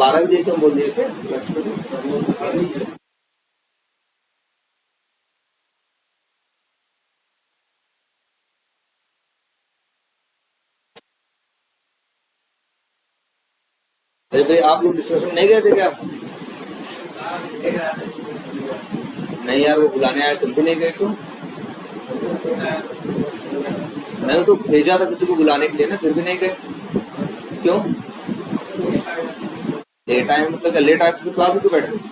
12 बजे तुम बोल दिए थे। अरे भाई आप लोग डिस्कशन नहीं गए थे क्या? नहीं यार, वो बुलाने आए तुम भी नहीं गए क्यों? मैंने तो भेजा था किसी को बुलाने के लिए ना, फिर भी नहीं गए क्यों? लेट आए मतलब क्या? लेट आए तो क्लास में क्यों बैठे?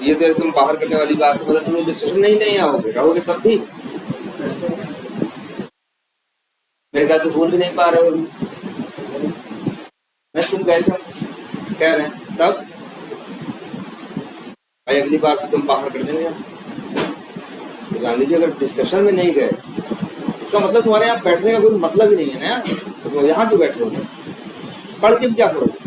ये तो एकदम बाहर करने वाली बात है। मतलब तुम डिस्कशन नहीं आओगे, रहोगे तब भी। मेरे ख्याल से भूल भी नहीं पा रहे हो अभी। मैं तुम गए थे कह रहे हैं तब भाई, अगली बार से तुम बाहर कर देंगे। तो जान लीजिए, अगर डिस्कशन में नहीं गए इसका मतलब तुम्हारे यहाँ बैठने का कोई मतलब ही नहीं है ना यार। तो यहाँ क्यों बैठ रहे हो? पढ़ के भी क्या पढ़ोगे?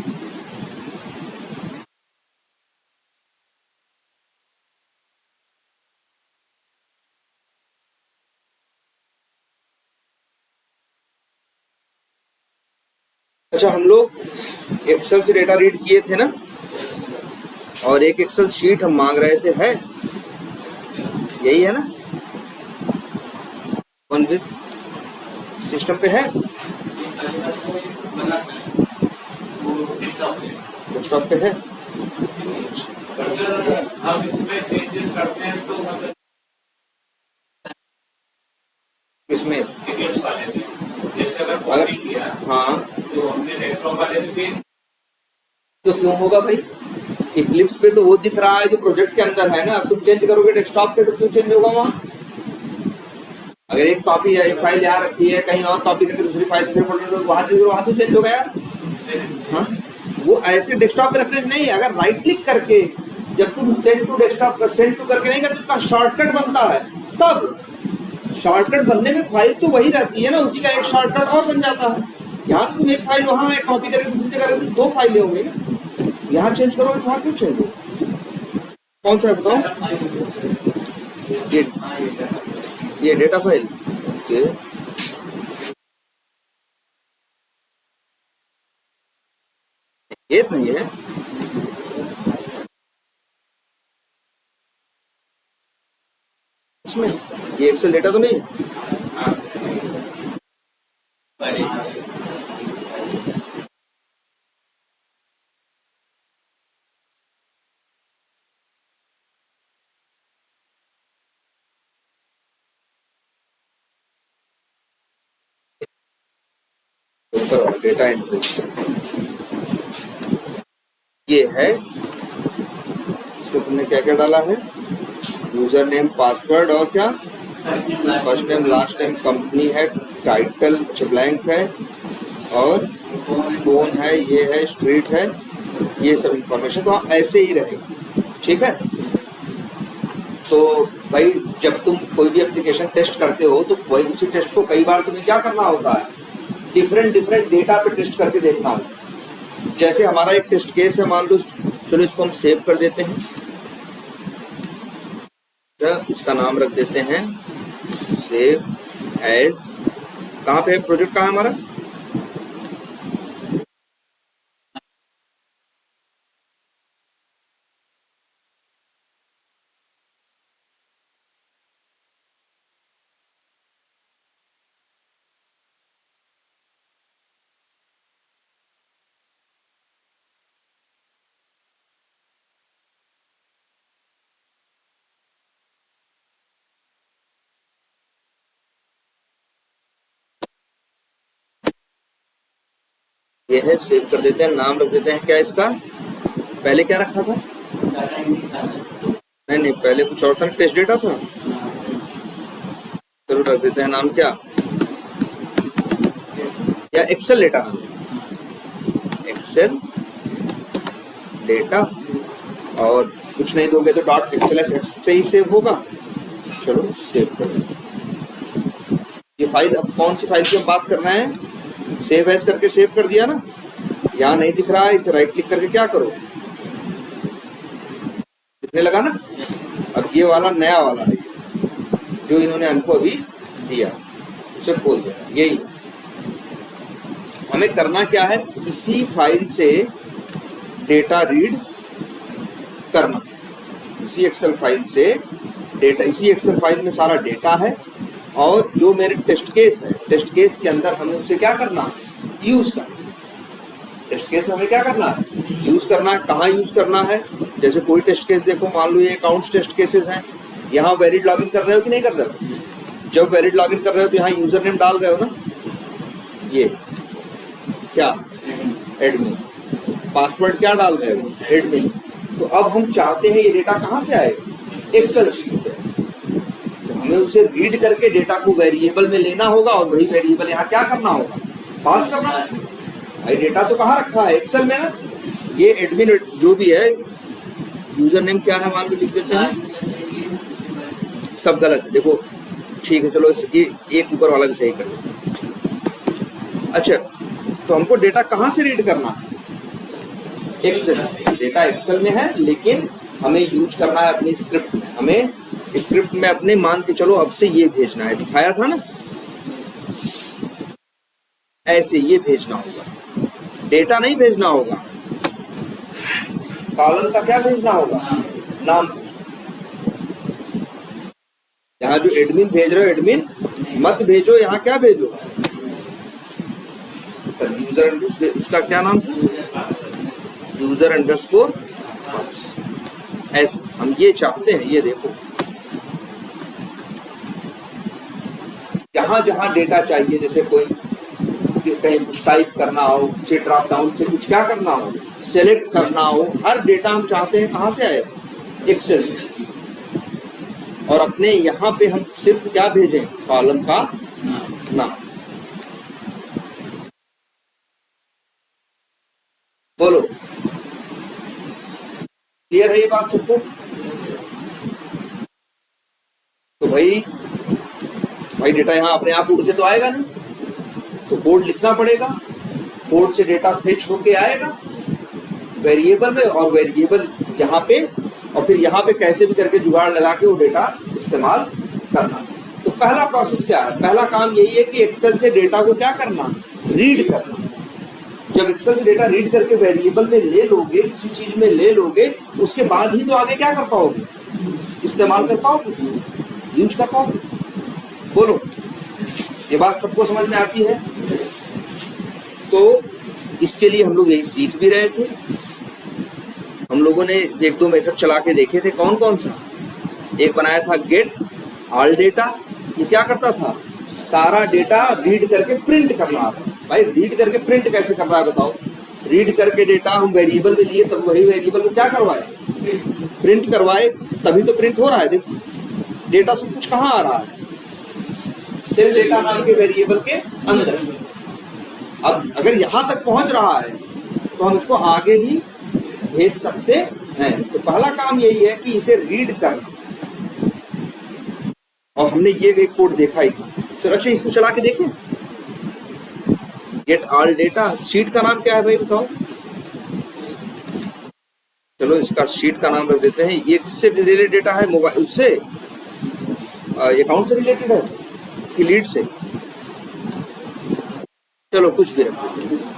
अच्छा, हम लोग एक्सेल से डेटा रीड किए थे ना, और एक एक्सेल शीट हम मांग रहे थे, है यही है ना? वन विथ सिस्टम पे है, डेस्कटॉप पे है। हम इसमें चेंजेस करते हैं तो मतलब इसमें जैसे अगर कॉपी किया, हाँ, तो हमने डेस्कटॉप वाले में चेंज तो क्यों होगा भाई? इक्लिप्स पे तो वो दिख रहा है जो प्रोजेक्ट के अंदर है ना। तुम चेंज करोगे डेस्कटॉप पे तो क्यों चेंज होगा वहाँ? अगर एक कॉपी है, एक फाइल यहाँ रखी है, कहीं और कॉपी करके दूसरी फाइल दूसरे फोल्डर में वहाँ तो चेंज होगा यार। हाँ, वो ऐसे डेस्कटॉप पे रखने से नहीं। अगर राइट क्लिक करके जब तुम send to desktop send to करके नहीं करते, तो उसका शॉर्टकट बनता है। तब शॉर्टकट बनने में फाइल तो वही रहती है ना, उसी का एक शॉर्टकट और बन जाता है। यहाँ तो तुम एक फाइल वहाँ एक कॉपी करके दूसरी जगह रखते, दो फाइलें हो गई ना। यहाँ चेंज करोगे तो वहाँ क्यों चेंज होगा? कौन सा है बताओ? ये डेटा फाइल के ये नहीं है। इसमें ये एक्सेल डेटा तो नहीं है। डेटा एंट्री ये है। इसमें तुमने क्या क्या डाला है? यूजर नेम, पासवर्ड और क्या? First name, last name, company है, टाइटल ब्लैंक है, और कौन है, ये है, स्ट्रीट है, ये सब इंफॉर्मेशन तो ऐसे ही रहेगी। ठीक है। तो भाई जब तुम कोई भी एप्लीकेशन टेस्ट करते हो तो वही उसी टेस्ट को कई बार तुम्हें क्या करना होता है? डिफरेंट डेटा पे टेस्ट करके देखना होगा। जैसे हमारा एक टेस्ट केस है, मान लो, चलो इसको हम सेव कर देते हैं। इसका नाम रख देते हैं सेव एज। कहाँ पे है प्रोजेक्ट? कहाँ है हमारा? ये है, सेव कर देते हैं। नाम रख देते हैं क्या इसका? पहले क्या रखा था? नहीं, पहले कुछ और था, टेस्ट डेटा था। चलो रख देते हैं नाम क्या, या एक्सेल डेटा, एक्सेल डेटा। और कुछ नहीं दोगे तो डॉट एक्सएलएस से ही सेव होगा। चलो सेव कर दो। ये फाइल, अब कौन सी फाइल की हम बात कर रहे हैं? सेव एज करके सेव कर दिया ना। यहाँ नहीं दिख रहा है, इसे राइट क्लिक करके क्या करो, दिखने लगा ना। अब ये वाला नया वाला है, जो इन्होंने हमको अभी दिया उसे खोल देना। यही हमें करना क्या है, इसी फाइल से डेटा रीड करना। इसी एक्सेल फाइल से डेटा, इसी एक्सेल फाइल में सारा डेटा है और जो मेरे टेस्ट केस है, टेस्ट केस के अंदर हमें उसे क्या करना है, यूज करना। टेस्ट केस में हमें क्या करना है, यूज करना है। कहाँ यूज करना है, जैसे कोई टेस्ट केस देखो, मान लो ये अकाउंट्स टेस्ट केसेस हैं, यहाँ वैलिड लॉगिन कर रहे हो कि नहीं कर रहे हो। जब वैलिड लॉगिन कर रहे हो तो यहाँ यूजर नेम डाल रहे हो ना, ये क्या एडमिन, पासवर्ड क्या डाल रहे हो, एडमिन। तो अब हम चाहते हैं ये डेटा कहाँ से आए, एक्सेल शीट से। तो हमें उसे रीड करके डेटा को वेरिएबल में लेना होगा और वही वेरिएबल यहाँ क्या करना होगा, पास करना है। भाई डेटा तो कहाँ रखा है, एक्सेल में ना। ये एडमिन जो भी है, यूजर नेम क्या है मान लो लिख देते हैं, सब गलत है देखो, ठीक है चलो एक ऊपर वाला भी सही कर देते हैं। अच्छा, तो हमको डेटा कहाँ से रीड करना है, एक्सेल। डेटा एक्सेल में है लेकिन हमें यूज करना है अपनी स्क्रिप्ट में। हमें स्क्रिप्ट में अपने मान के चलो अब से ये भेजना है, दिखाया था ना, ऐसे ये भेजना होगा, डेटा नहीं भेजना होगा, कॉलम का क्या भेजना होगा, नाम। यहाँ जो एडमिन भेज रहे हो, एडमिन मत भेजो, यहाँ क्या भेजो सर, यूजर, उसका क्या नाम था, यूजर अंडरस्कोर ऐसे हम ये चाहते हैं। ये देखो जहां जहां डेटा चाहिए, जैसे कोई कहीं कुछ टाइप करना हो, से ड्रॉप डाउन से कुछ क्या करना हो, सेलेक्ट करना हो, हर डेटा हम चाहते हैं कहां से आए, एक्सेल से। और अपने यहाँ पे हम सिर्फ क्या भेजें, कॉलम का नाम। बोलो क्लियर है ये बात सबको। तो भाई डेटा यहाँ अपने आप उड़ के तो आएगा नहीं, तो कोड लिखना पड़ेगा, कोड से डेटा फेच होके आएगा वेरिएबल में, और वेरिएबल यहाँ पे, और फिर यहाँ पे कैसे भी करके जुगाड़ लगा के वो डेटा इस्तेमाल करना। तो पहला प्रोसेस क्या है, पहला काम यही है कि एक्सेल से डेटा को क्या करना, रीड करना। जब एक्सेल से डेटा रीड करके वेरिएबल में ले लोगे, किसी चीज में ले लोगे, उसके बाद ही तो आगे क्या कर पाओगे, इस्तेमाल कर पाओगे, यूज कर पाओगे। बोलो ये बात सबको समझ में आती है। तो इसके लिए हम लोग यही सीख भी रहे थे। हम लोगों ने एक दो मेथड चला के देखे थे, कौन कौन सा। एक बनाया था गेट ऑल डेटा, ये क्या करता था, सारा डेटा रीड करके प्रिंट करना था। भाई रीड करके प्रिंट कैसे कर रहा है बताओ, रीड करके डेटा हम वेरिएबल में लिए, तब वही वेरिएबल को क्या करवाए, प्रिंट करवाए, तभी तो प्रिंट हो रहा है। देखो डेटा सब कुछ कहाँ आ रहा है, सेल डेटा नाम के वेरिएबल के अंदर। अब अगर यहाँ तक पहुंच रहा है तो हम इसको आगे भी भेज सकते हैं। तो पहला काम यही है कि इसे रीड करना, और हमने ये एक कोड देखा ही था। तो अच्छा इसको चला के देखें, गेट ऑल डेटा, शीट का नाम क्या है भाई बताओ। चलो इसका शीट का नाम रख देते हैं। ये किससे रिलेटेड डेटा है, मोबाइल उससे, अकाउंट से रिलेटेड है कि लीड से, चलो कुछ भी रख देते हैं।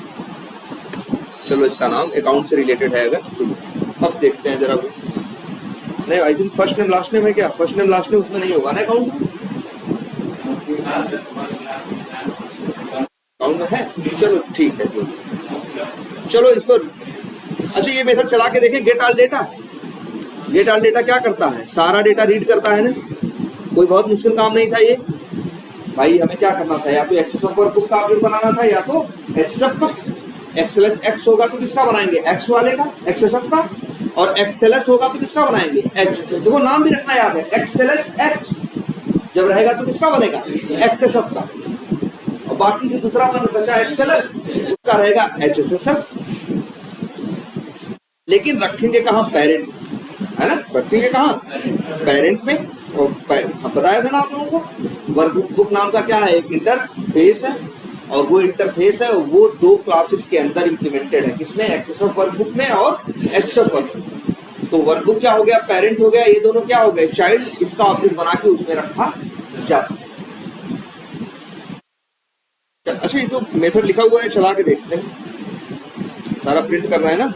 चलो इसका नाम अकाउंट से रिलेटेड है अगर, तो अब देखते हैं जरा। नहीं I think first name last name है क्या, फर्स्ट नेम लास्ट नेम उसमें नहीं होगा ना, अकाउंट में है। चलो ठीक है, चलो इसको अच्छा ये मेथड चला के देखें। Get all data, get all data क्या करता है, सारा डेटा रीड करता है ना। कोई बहुत मुश्किल काम नहीं था ये भाई। हमें क्या करना था, या तो एक्सेस ऑफ वर्कबुक का ऑब्जेक्ट बनाना था, या तो एक्सेस का। एक्सएलएस एक्स होगा तो किसका बनाएंगे, एक्स वाले का, एक्सेस का। और एक्सएलएस होगा तो किसका बनाएंगे, एक्स। देखो नाम भी रखना याद है, एक्सएलएस एक्स जब रहेगा तो किसका बनेगा, एक्सेस का। और बाकी जो दूसरा वन बचा एक्सएलएस, उसका रहेगा एचएसएस। लेकिन रखेंगे कहाँ, पेरेंट है ना, रखेंगे कहाँ, पेरेंट में। और बताया था ना आप लोगों को, वर्कबुक नाम का क्या है, एक इंटरफेस है, और वो इंटरफेस है वो दो क्लासेस के अंदर इंप्लीमेंटेड है। किसमें, एक्सेस ऑफ वर्कबुक में और एक्सेस ऑफ वर्कबुक। तो वर्कबुक क्या हो गया, पेरेंट हो गया, ये दोनों क्या हो गए, चाइल्ड। इसका ऑब्जेक्ट बना के उसमें रखा जा सकते। अच्छा, ये तो मेथड लिखा हुआ है, चला के देखते हैं। सारा प्रिंट करना है ना,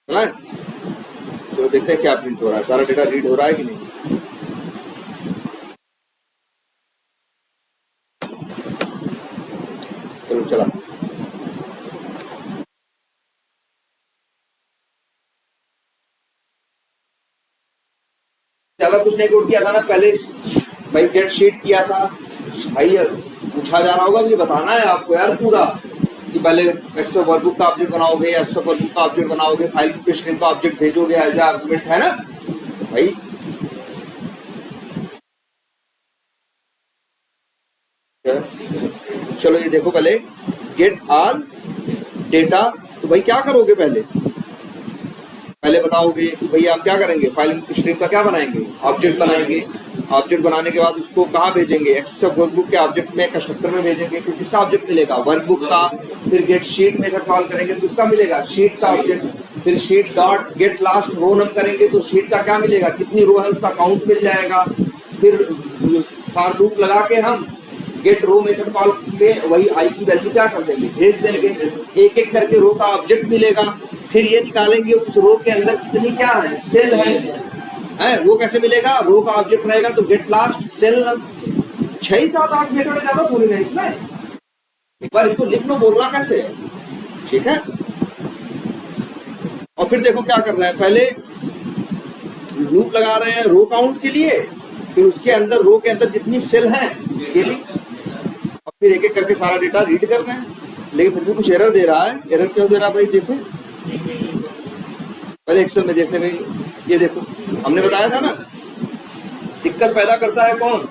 चला है? चलो देखते हैं क्या प्रिंट हो रहा है, सारा डेटा रीड हो रहा है कि नहीं। चलो चला। ज्यादा कुछ नहीं कोड किया था ना पहले भाई, गेट शीट किया था भाई। पूछा जा रहा होगा, ये बताना है आपको यार पूरा कि पहले एक्सेल वर्कबुक का ऑब्जेक्ट बनाओगे, एक्सेल वर्कबुक का ऑब्जेक्ट बनाओगे, फाइल स्ट्रीम का ऑब्जेक्ट भेजोगे एज आर्गुमेंट, है ना भाई। चलो ये देखो, पहले गेट ऑल डेटा, तो भाई क्या करोगे पहले बताओगे कि भैया आप क्या करेंगे, फाइल स्ट्रीम का क्या बनाएंगे, ऑब्जेक्ट बनाएंगे। ऑब्जेक्ट बनाने के बाद उसको कहाँ भेजेंगे, एक्सेल वर्कबुक के ऑब्जेक्ट में, कंस्ट्रक्टर में भेजेंगे। तो किसका ऑब्जेक्ट मिलेगा, वर्कबुक का। फिर गेट शीट मेथड कॉल करेंगे तो किसका मिलेगा, शीट का ऑब्जेक्ट। फिर sheet dot get last row num करेंगे तो शीट का क्या मिलेगा, कितनी रो है उसका काउंट मिल जाएगा। फिर फॉर लूप लगा के हम गेट रो मेथड कॉल पे वही आई की वैल्यू क्या कर देंगे, भेज देंगे। एक एक करके रो का ऑब्जेक्ट मिलेगा। फिर ये निकालेंगे उस रो के अंदर कितनी क्या है, सेल है। वो कैसे मिलेगा, रो का ऑब्जेक्ट रहेगा तो गेट लास्ट सेल। 6 7 8 मेथड ज्यादा थोड़ी ना इसमें, एक बार इसको लिख लो, बोलना कैसे, ठीक है। और फिर देखो क्या कर रहे हैं, पहले लूप लगा रहे हैं रो काउंट के लिए, फिर उसके अंदर रो के अंदर जितनी सेल है उसके लिए, और फिर एक एक करके सारा डेटा रीड कर रहे हैं। लेकिन फिर भी कुछ एरर दे रहा है। एरर क्यों दे रहा है भाई, देखो पहले एक्सेल में देखते हैं। ये देखो, हमने बताया था ना, दिक्कत पैदा करता है कौन,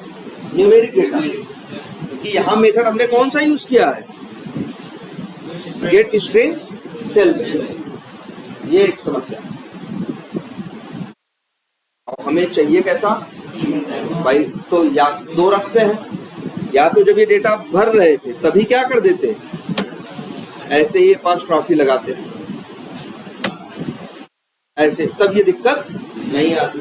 न्यूमेरिक डेटा। क्योंकि यहाँ मेथड हमने कौन सा यूज किया है, गेट स्ट्रिंग सेल। ये एक समस्या। और हमें चाहिए कैसा भाई, तो या दो रास्ते हैं, या तो जब ये डेटा भर रहे थे तभी क्या कर देते, ऐसे ही पास ट्रॉफी लगाते हैं ऐसे, तब ये दिक्कत नहीं आती।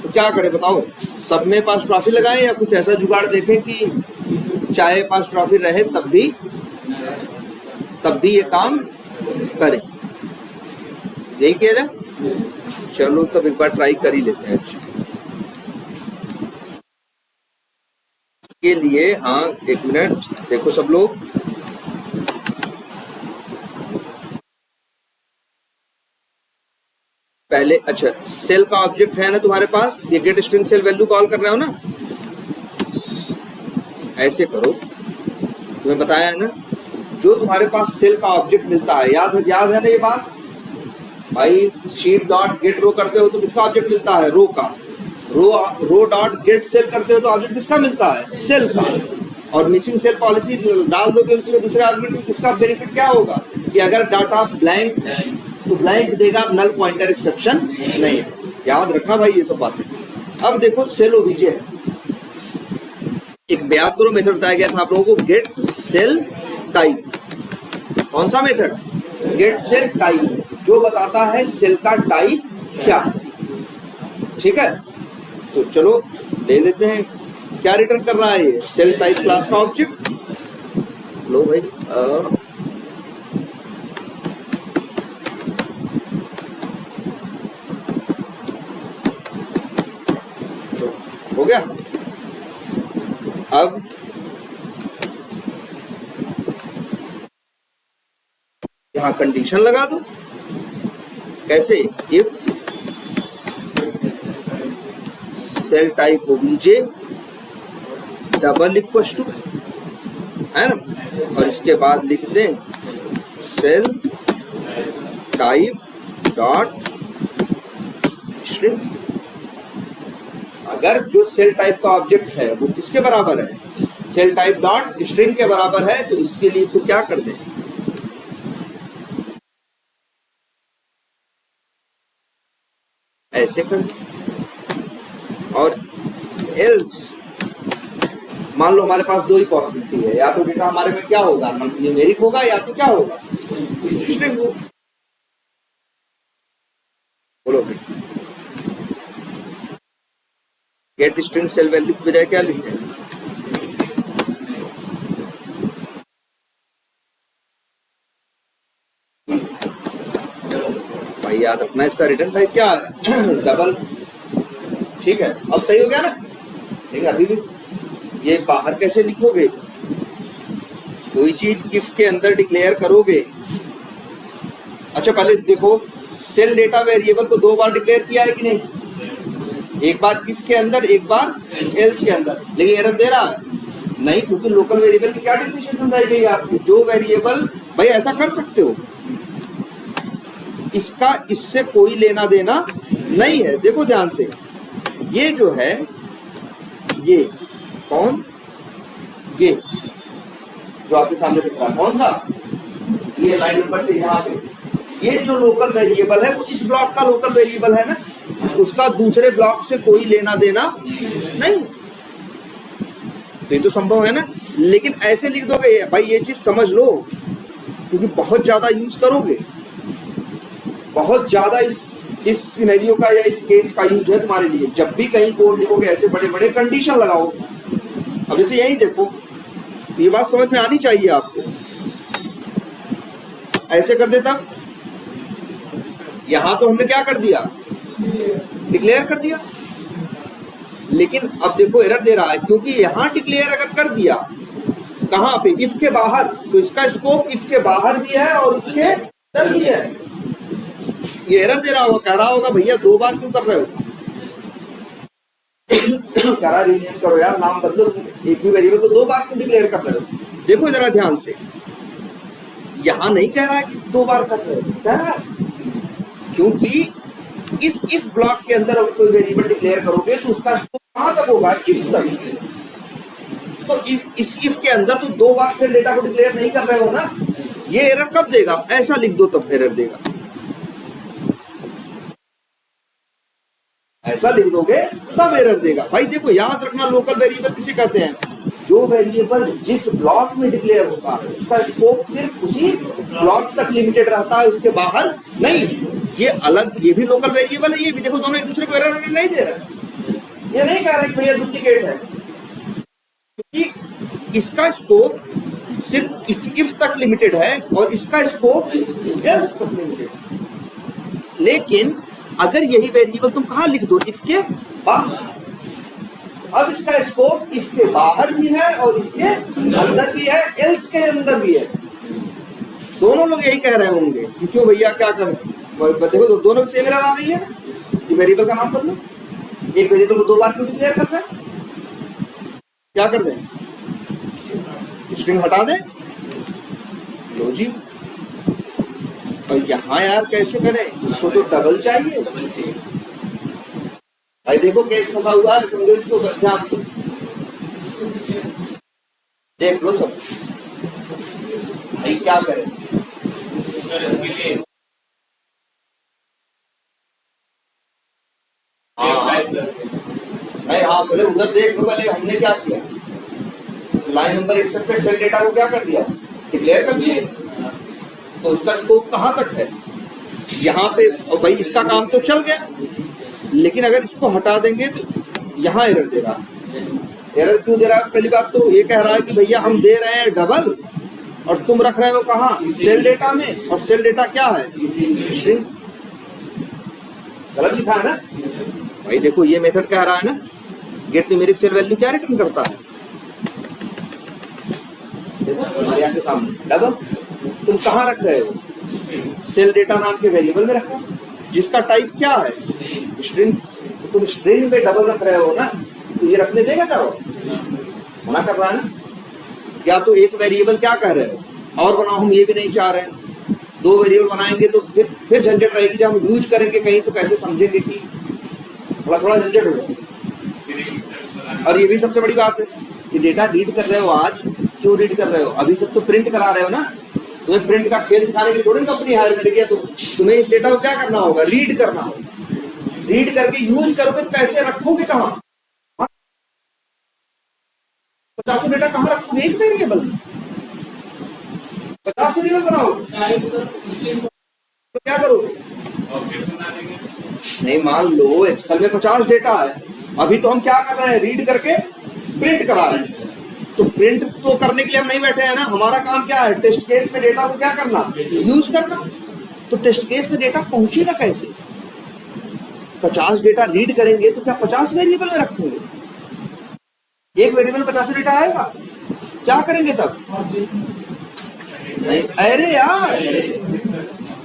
तो क्या करें बताओ, सब में पास ट्रॉफी लगाएं या कुछ ऐसा जुगाड़ देखें कि चाहे पास ट्रॉफी रहे तब भी ये काम करे, यही कह रहे। चलो तब एक बार ट्राई कर ही लेते हैं। के लिए हाँ, एक मिनट देखो सब लोग, पहले अच्छा सेल का ऑब्जेक्ट है ना तुम्हारे पास, ये get string cell value call कर रहे हो ना, ऐसे करो, तुम्हें बताया है ना, जो तुम्हारे पास सेल का ऑब्जेक्ट मिलता है, याद है ना ये बात भाई। शीट डॉट गेट रो करते हो तो किसका ऑब्जेक्ट मिलता है, रो का। रो डॉट गेट सेल करते हो तो ऑब्जेक्ट किसका मिलता है, सेल का। और मिसिंग सेल पॉलिसी डाल दोगे उसमें दूसरे आर्गुमेंट में, किसका बेनिफिट क्या होगा कि अगर डाटा ब्लैंक है तो ब्लैंक देगा, नल पॉइंटर एक्सेप्शन नहीं है। याद रखना भाई ये सब बातें। अब देखो सेल ओबीजे है, एक याद करो मेथड बताया गया था आप लोगों को, गेट सेल टाइप। कौन सा मेथड, गेट सेल टाइप, जो बताता है सेल का टाइप क्या है, ठीक है। तो चलो ले लेते हैं, क्या रिटर्न कर रहा है ये, सेल टाइप क्लास का ऑब्जेक्ट। लो भाई तो हो गया। अब यहां कंडीशन लगा दो, कैसे, if cell type OBJ double equal to, है ना, और इसके बाद लिख दें सेल टाइप डॉट स्ट्रिंग। अगर जो सेल टाइप का ऑब्जेक्ट है वो किसके बराबर है, सेल टाइप डॉट स्ट्रिंग के बराबर है, तो इसके लिए तो क्या कर दें, ऐसे कर दें। और एल्स मान लो हमारे पास दो ही पॉसिबिलिटी है, या तो डेटा हमारे में क्या होगा, न्यूमेरिक होगा, या तो क्या होगा, स्ट्रिंग होगा। बोलो भाई, गेट स्ट्रिंग सेल वैल्यू की बजाय क्या लिखते हैं? भाई याद रखना इसका रिटर्न टाइप क्या है? डबल। ठीक है, अब सही हो गया ना? लेकिन अभी भी ये बाहर कैसे लिखोगे? कोई चीज इफ के अंदर डिक्लेयर करोगे। अच्छा पहले देखो, सेल डेटा वेरिएबल को 2 बार डिक्लेयर किया है कि नहीं? एक बार इफ के अंदर, एक बार एल्स के अंदर, लेकिन एरर दे रहा है नहीं, क्योंकि लोकल वेरिएबल की क्या डेफिनेशन समझाई गई है आपको? जो वेरिएबल, भाई ऐसा कर सकते हो, इसका इससे कोई लेना देना नहीं है। देखो ध्यान से, ये जो है, ये कौन, ये जो आपके सामने दिख रहा है, कौन सा? ये लाइन नंबर पे यहाँ पे, ये जो लोकल वेरिएबल है वो इस ब्लॉक का लोकल वेरिएबल है ना, उसका दूसरे ब्लॉक से कोई लेना देना नहीं। तो ये तो संभव है ना। लेकिन ऐसे लिख दोगे, भाई ये चीज समझ लो, क्योंकि बहुत ज्यादा यूज करोगे, बहुत ज्यादा इस सिनेरियो का या इस केस का यूज है तुम्हारे लिए। जब भी कहीं कोड लिखोगे ऐसे बड़े बड़े कंडीशन लगाओ। अब जैसे यही देखो, ये बात समझ में आनी चाहिए आपको। ऐसे कर देता, यहां तो हमने क्या कर दिया? डिक्लेयर कर दिया। लेकिन अब देखो एरर दे रहा है, क्योंकि यहां डिक्लेयर अगर कर दिया, कहां पे? इफ के बाहर, तो इसका स्कोप इफ के बाहर भी है और इफ के अंदर भी है। ये एरर दे रहा होगा, कह रहा होगा भैया 2 बार क्यों कर रहे हो? कह रहा रीनेम करो यार, नाम बदलो, एक ही वेरिएबल को 2 बार क्यों डिक्लेयर कर रहे हो? देखो जरा ध्यान से, यहां नहीं कह रहा है कि 2 बार कर रहे हो, कह रहा है क्योंकि इस इफ ब्लॉक के अंदर अगर कोई वेरिएबल डिक्लेयर करोगे तो उसका स्कोप कहां तक होगा? इफ तक। तो इस इफ के अंदर तो 2 बार सेल डेटा को डिक्लेयर नहीं कर रहे हो ना। ये एरर कब देगा? ऐसा लिख दो तब एरर देगा। ऐसा लिख दोगे तब एरर देगा। भाई देखो याद रखना, लोकल वेरिएबल किसे कहते हैं? जो वेरिएबल जिस ब्लॉक में डिक्लेयर होता है उसका स्कोप सिर्फ उसी ब्लॉक तक लिमिटेड रहता है, उसके बाहर नहीं। ये अलग, ये भी लोकल वेरिएबल है, ये भी देखो, दोनों एक दूसरे को एरर नहीं दे रहे। ये नहीं कह रहा कि भैया डुप्लीकेट है, क्योंकि इसका स्कोप सिर्फ इफ तक लिमिटेड है और इसका स्कोप एल्स तक लिमिटेड है। लेकिन अगर यही वेरिएबल तुम कहां लिख दो? इफ के बाहर। अब इसका स्कोप इफ के बाहर भी है और इफ के अंदर भी है, एल्स के अंदर भी है। दोनों लोग यही कह रहे होंगे कि क्यों भैया क्या करें? देखो तो दोनों सेम एरर आ रही है। ये वेरिएबल का नाम बदलो, एक वेरिएबल को 2 बार क्यों डिक्लेयर कर रहे हैं? क्या कर दें? स्ट्रिंग हटा दें, लो जी। और यहां यार कैसे करें? इसको तो डबल चाहिए। भाई देखो केस फंसा हुआ है, समझो इसको ध्यान से, देख लो सब। भाई क्या करें? नहीं, हाँ बोले उधर देख लो पहले हमने क्या किया। लाइन नंबर 61 पे सेल डेटा को क्या कर दिया? डिक्लेयर कर दिया। तो उसका स्कोप कहां तक है? यहाँ पे। और भाई इसका काम तो चल गया, लेकिन अगर इसको हटा देंगे तो यहाँ एरर दे रहा है। एरर क्यों दे रहा है? पहली बात तो ये कह रहा है कि भैया हम दे रहे हैं डबल और तुम रख रहे हो कहाँ? सेल डेटा में। और सेल डेटा क्या है? स्ट्रिंग। गलत लिखा है ना भाई। देखो ये मेथड कह रहा है ना, गेट न्यूमेरिक सेल वैल्यू क्या रिटर्न करता है? देखो हमारे यहाँ के सामने डबल। तुम कहाँ रख रहे हो? सेल डेटा नाम के वेरिएबल में रखो, जिसका टाइप क्या है? स्ट्रिंग। तुम स्ट्रिंग में डबल रख रहे हो ना, तो ये रखने देगा क्या? मना कर रहा है ना। या तो एक वेरिएबल क्या कह रहे हो और बनाओ, हम ये भी नहीं चाह रहे हैं। 2 वेरिएबल बनाएंगे तो फिर झंझट रहेगी। जब हम यूज करेंगे कहीं तो कैसे समझेंगे कि थोड़ा झंझट हो जाएगा। और ये भी सबसे बड़ी बात है कि डेटा रीड कर रहे हो। आज क्यों रीड कर रहे हो? अभी सब तो प्रिंट करा रहे हो ना। तुम्हें प्रिंट का खेल दिखाने के लिए थोड़ी कंपनी हायर करेगी। तो तुम्हें इस डेटा को क्या करना होगा? रीड करना होगा। रीड करके यूज करोगे तो कैसे रखोगे? कहाँ 50 डेटा कहाँ रखोगे? एक वेरिएबल 50 वेरिएबल बनाओगे तो क्या करोगे? नहीं, मान लो एक्सेल में 50 डेटा है अभी तो हम क्या कर रहे हैं, रीड करके प्रिंट करा रहे हैं। तो प्रिंट तो करने के लिए हम नहीं बैठे हैं ना, हमारा काम क्या है, टेस्ट केस में डेटा को क्या करना, यूज करना। तो टेस्ट केस में डेटा पहुंचेगा कैसे? 50 डेटा रीड करेंगे तो क्या 50 वेरिएबल में रखेंगे? एक वेरिएबल 50 डेटा आएगा, क्या करेंगे तब? नहीं, अरे यार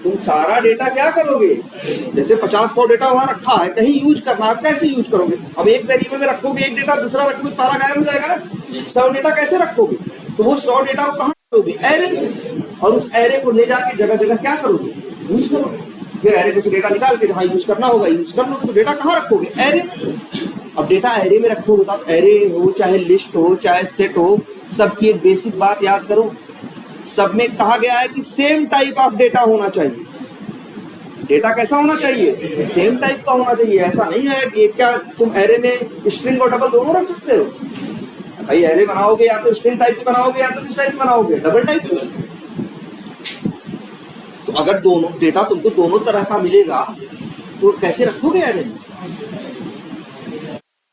तुम सारा डेटा क्या करोगे, जैसे 50-100 डेटा वहां रखा है, कहीं यूज करना है, कैसे यूज करोगे? अब एक वेरिएबल में रखोगे, एक डेटा दूसरा रखोगे तो पहला गायब हो जाएगा ना। 100 डेटा कैसे रखोगे? तो वो 100 डेटा को कहाँ रखोगे, एरे में, और उस एरे को ले जाके जगह जगह क्या करोगे, यूज करोगे। फिर एरे में से डेटा निकाल के जहाँ यूज करना होगा यूज कर लोगे। तो डेटा कहाँ रखोगे, एरे में। अब डेटा एरे में रखोगे तो एरे हो चाहे लिस्ट हो चाहे सेट हो, सबकी एक बेसिक बात याद करो, सब में कहा गया है कि सेम टाइप ऑफ डेटा होना चाहिए। डेटा कैसा होना चाहिए, सेम टाइप का होना चाहिए। ऐसा नहीं है कि क्या तुम एरे में स्ट्रिंग और डबल दोनों रख सकते हो? भाई एरे बनाओगे या तो स्ट्रिंग टाइप की बनाओगे या तो किस टाइप की बनाओगे, डबल टाइप की। तो अगर दोनों डेटा तुमको दोनों तरह का मिलेगा तो कैसे रखोगे एरे में?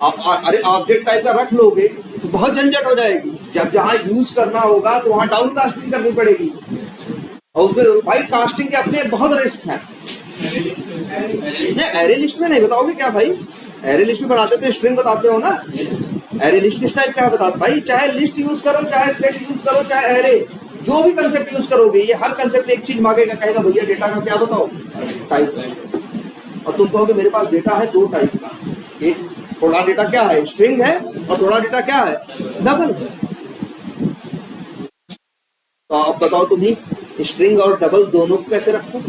अरे ऑब्जेक्ट टाइप का रख लोगे तो बहुत झंझट हो जाएगी। जब जहां यूज करना होगा तो वहां डाउन कास्टिंग करनी पड़ेगी, और उसमें भाई कास्टिंग के अपने बहुत रिस्क है। एरे लिस्ट में नहीं बताओगे क्या भाई? एरे लिस्ट में बनाते तो स्ट्रिंग बताते हो ना। एरे लिस्ट किस टाइप का है बताते भाई, चाहे लिस्ट यूज करो चाहे सेट यूज करो चाहे एरे, जो भी कंसेप्ट यूज करोगे, ये हर कंसेप्ट एक चीज मांगेगा, कहेगा भैया डेटा का क्या बताओ, टाइप। और तुम कहोगे मेरे पास डेटा है 2 टाइप का, एक थोड़ा डेटा क्या है, स्ट्रिंग है, और थोड़ा डेटा क्या है, डबल। तो अब बताओ तुम ही स्ट्रिंग और डबल दोनों को कैसे रखो,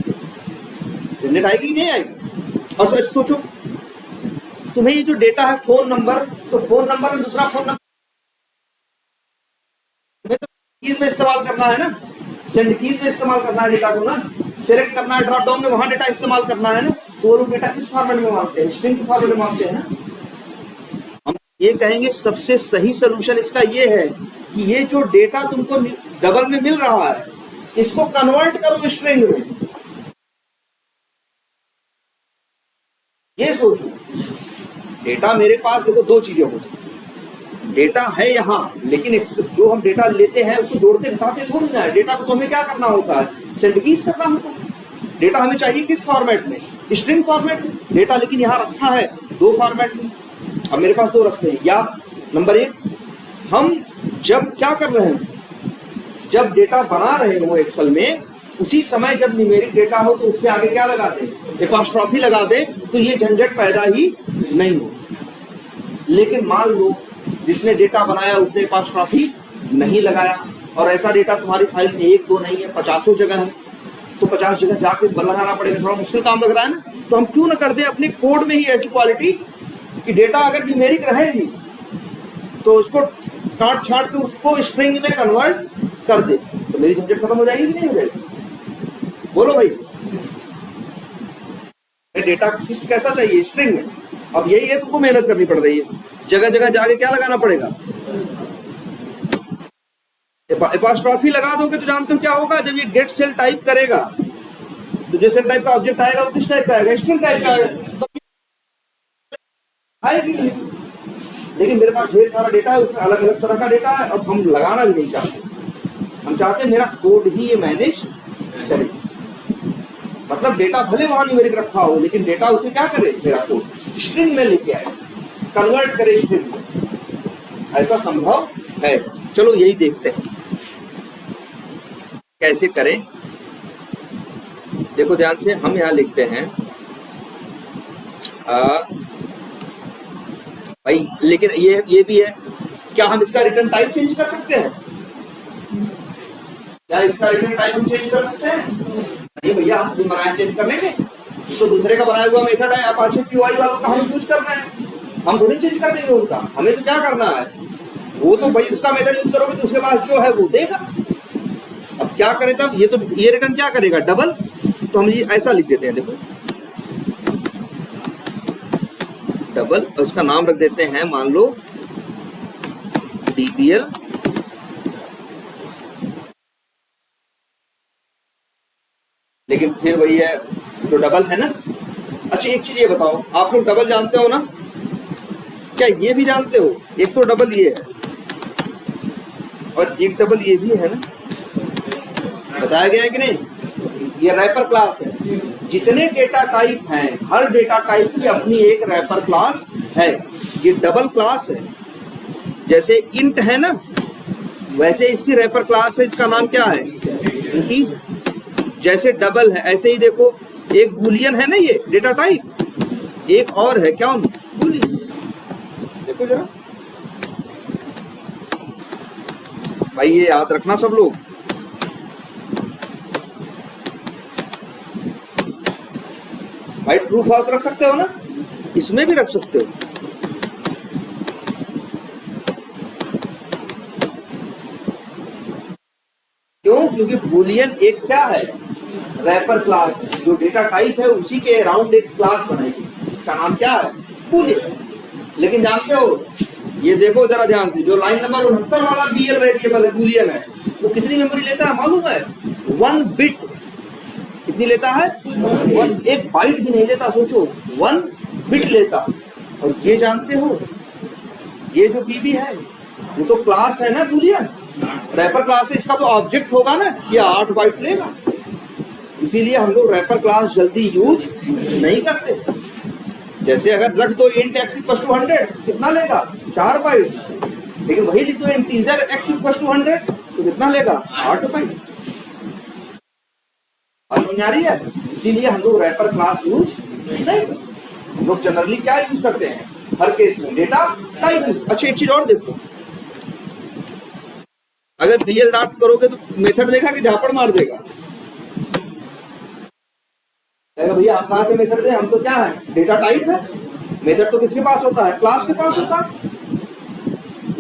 जनरेट आएगी नहीं आएगी? और सोचो तुम्हें ये जो डेटा है फोन नंबर, तो फोन नंबर में दूसरा फोन नंबर तुम्हें तो कीज में इस्तेमाल करना है ना, सेंड कीज में इस्तेमाल करना है डेटा को ना, सिलेक्ट करना है ड्रॉप डाउन में, वहां डेटा इस्तेमाल करना है ना। तो वो लोग डेटा किस फॉर्मेट में मांगते हैं, स्ट्रिंग के फॉर्मेट में मांगते हैं ना। हम ये कहेंगे सबसे सही सोल्यूशन इसका ये है कि ये जो डेटा तुमको डबल में मिल रहा है, इसको कन्वर्ट करो स्ट्रिंग में। ये सोचो, डेटा मेरे पास देखो 2 चीजें हो सकती हैं। डेटा है यहाँ, लेकिन जो हम डेटा लेते हैं उसको जोड़ते घटाते थोड़ी ना है। डेटा को तो हमें क्या करना होता है, सेंड कीज करना होता है। डेटा हमें चाहिए किस फॉर्मेट में, स्ट्रिंग फॉर्मेट में। डेटा लेकिन यहाँ रखा है 2 फॉर्मेट में। अब मेरे पास 2 रास्ते हैं, या नंबर 1, हम जब क्या कर रहे हैं, जब डेटा बना रहे हो एक्सेल में, उसी समय जब न्यूमेरिक डेटा हो तो उसके आगे क्या लगा दें, एपॉस्ट्रोफी लगा दे, तो ये झंझट पैदा ही नहीं हो। लेकिन मान लो जिसने डेटा बनाया उसने एपॉस्ट्रोफी नहीं लगाया, और ऐसा डेटा तुम्हारी फाइल में 1-2 नहीं है, 50 जगह है, तो 50 जगह जाके लगाना पड़ेगा, थोड़ा मुश्किल काम लग रहा है ना। तो हम क्यों ना कर दे अपने कोड में ही ऐसी क्वालिटी कि डेटा अगर न्यूमेरिक रहे भी तो उसको काट छाट के उसको स्ट्रिंग में कन्वर्ट कर दे, तो मेरी झंझट खत्म हो जाएगी कि नहीं हो जाएगी? बोलो भाई, डेटा किस कैसा चाहिए, स्ट्रिंग में। अब यही है, तुमको मेहनत करनी पड़ रही है, जगह जगह जाके क्या लगाना पड़ेगा, एपॉस्ट्रोफी लगा दोगे तो जानते हो क्या होगा, जब ये गेट सेल टाइप करेगा तो जो सेल टाइप का ऑब्जेक्ट आएगा वो किस टाइप का आएगा, स्ट्रिंग टाइप का आएगा, तो आएगी। लेकिन मेरे पास ढेर सारा डेटा है, उसमें अलग अलग तरह का डेटा है, अब हम लगाना भी नहीं चाहते, हम चाहते हैं मेरा कोड ही ये मैनेज करे। मतलब डेटा भले वहां न्यूमेरिक रखा हो, लेकिन डेटा उसे क्या करे, मेरा कोड स्ट्रिंग में लेके आए, कन्वर्ट करे स्ट्रिंग में। ऐसा संभव है? चलो यही देखते हैं कैसे करें। देखो ध्यान से, हम यहां लिखते हैं भाई, लेकिन ये भी है, क्या हम इसका रिटर्न टाइप चेंज कर सकते हैं? क्या इसका रिटर्न टाइप हम चेंज कर सकते हैं? नहीं भैया, हम खुद बनाया चेंज कर लेंगे, तो दूसरे का बनाया हुआ मेथड है, अपाचे पीवाई वालों का हम यूज कर रहे हैं, हम थोड़ी चेंज कर देंगे उनका। हमें तो क्या करना है, वो तो भाई उसका मेथड यूज करोगे तो उसके पास जो है वो देगा। अब क्या करें तब, ये तो ये रिटर्न क्या करेगा, डबल। तो हम ये ऐसा लिख देते हैं, देखो डबल, और उसका नाम रख देते हैं, मान लो DBL, लेकिन फिर वही है तो डबल है ना। अच्छा एक चीज ये बताओ, आप लोग डबल जानते हो ना, क्या ये भी जानते हो? एक तो डबल ये है और एक डबल ये भी है ना, बताया गया है कि नहीं? ये रैपर क्लास है। जितने डेटा टाइप हैं, हर डेटा टाइप की अपनी एक रैपर क्लास है। ये डबल क्लास है। जैसे इंट है ना, वैसे इसकी रैपर क्लास है, इसका नाम क्या है? इंटीज। जैसे डबल है, ऐसे ही देखो एक बूलियन है ना, ये डेटा टाइप। एक और है क्या? बूलियन। देखो जरा भाई, ये याद रखना सब लोग। भाई ट्रू फॉल्स रख सकते हो ना, इसमें भी रख सकते हो। क्यों? क्योंकि बूलियन एक क्या है? रैपर क्लास है। जो डेटा टाइप है उसी के अराउंड एक क्लास बनाएगी, इसका नाम क्या है? बूलियन। लेकिन जानते हो, ये देखो जरा ध्यान से, जो लाइन नंबर 69 वाला बीएल वेरिएबल है, बूलियन है, वो कितनी मेमोरी लेता है मालूम है? 1 बिट। कितनी लेता है? 1। एक बाइट भी नहीं लेता, सोचो 1 बिट लेता। और ये जानते हो, ये जो बीबी है ये तो क्लास है ना, बूलियन रैपर क्लास है, इसका तो ऑब्जेक्ट होगा ना, ये 8 बाइट लेगा। इसीलिए हम लोग रैपर क्लास जल्दी यूज नहीं करते। जैसे अगर रख दो इंट x = 100, कितना लेगा? 4 बाइट। लेकिन वही लिख दो इंटीजर x = 100, तो कितना लेगा? 8 बाइट। समझ आ रही है? इसीलिए हम लोग रैपर क्लास यूज नहीं करते। हम लोग जनरली क्या यूज करते हैं हर केस में? Data type. अच्छा एक चीज और देखो, अगर बीएल डॉट करोगे तो मेथड देखा कि झापड़ मार देगा। भैया आप कहां से मेथड दे? हम तो क्या है? डेटा टाइप है। मेथड तो किसके पास होता है? क्लास के पास होता है।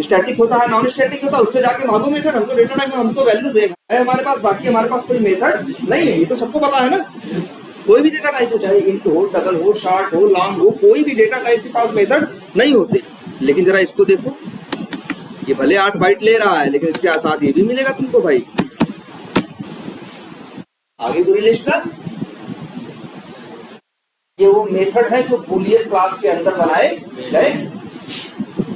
स्टैटिक होता है, नॉन स्टैटिक होता है, उससे जाके मांगो मेथड। हम तो डेटा टाइप में हम तो वैल्यू देगा है हमारे पास, बाकी हमारे पास कोई मेथड नहीं है। ये तो सबको पता है ना। कोई भी डेटा टाइप हो, चाहे इंट हो, डबल हो, शॉर्ट हो, लॉन्ग हो, कोई भी डेटा टाइप के पास मेथड नहीं होते। लेकिन जरा इसको देखो, ये भले 8 बाइट ले रहा है, लेकिन इसके साथ ये भी मिलेगा तुमको भाई। आगे पूरी लिस्ट है। ये वो मेथड है जो बूलियन क्लास के अंदर बनाए गए,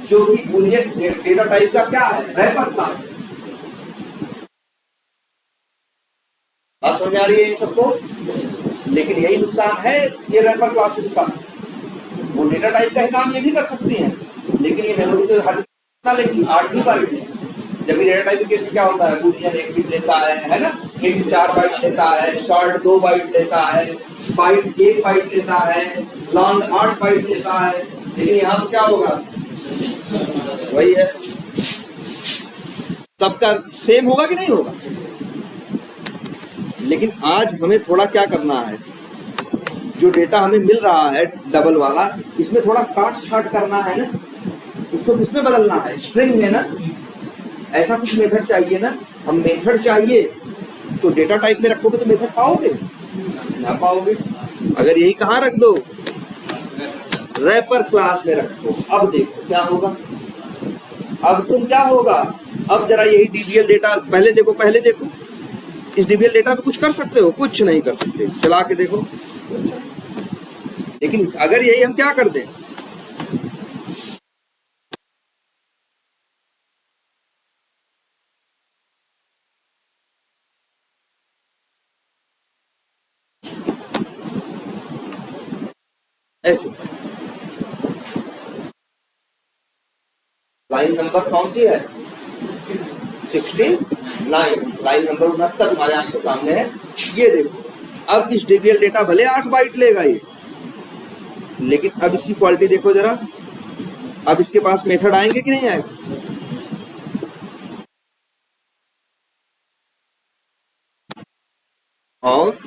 जो कि बूलियन डेटा टाइप का क्या है? Wrapper class. बात समझ आ रही है सबको? लेकिन यही नुकसान है ये रैपर क्लासेस का। वो डेटा टाइप का ही काम ये भी कर सकती हैं, लेकिन ये मेमोरी तो कितना लेगी? 8 ही बाइट है। जब डेटा टाइप के केस में क्या होता है? बूलियन 1 बिट लेता है ना, इंट 4 बाइट लेता है, शॉर्ट 2 बाइट लेता है, बाइट 1 बाइट लेता है, लॉन्ग 8 बाइट लेता है। लेकिन यहाँ तो क्या होगा? वही है, सबका सेम होगा कि नहीं होगा? लेकिन आज हमें थोड़ा क्या करना है, जो डेटा हमें मिल रहा है डबल वाला, इसमें थोड़ा काट छाट करना है ना, इसको किसमें बदलना है? स्ट्रिंग में ना। ऐसा कुछ मेथड चाहिए ना। हम मेथड चाहिए तो डेटा टाइप में रखोगे तो मेथड पाओगे ना? पाओगे। अगर यही कहाँ रख दो? रैपर क्लास में रखो। अब देखो क्या होगा। अब तुम क्या होगा? अब जरा यही डीबीएल डेटा पहले देखो। इस डीबीएल डेटा पे कुछ कर सकते हो? कुछ नहीं कर सकते। चला के देखो। लेकिन अगर यही हम क्या कर दें, ऐसे लाइन नंबर कौन सी है? 69। लाइन नंबर 69 तुम्हारे आंख के सामने है। ये देखो, अब इस डीबीएल डेटा भले 8 बाइट लेगा ये, लेकिन अब इसकी क्वालिटी देखो जरा। अब इसके पास मेथड आएंगे कि नहीं आएंगे? और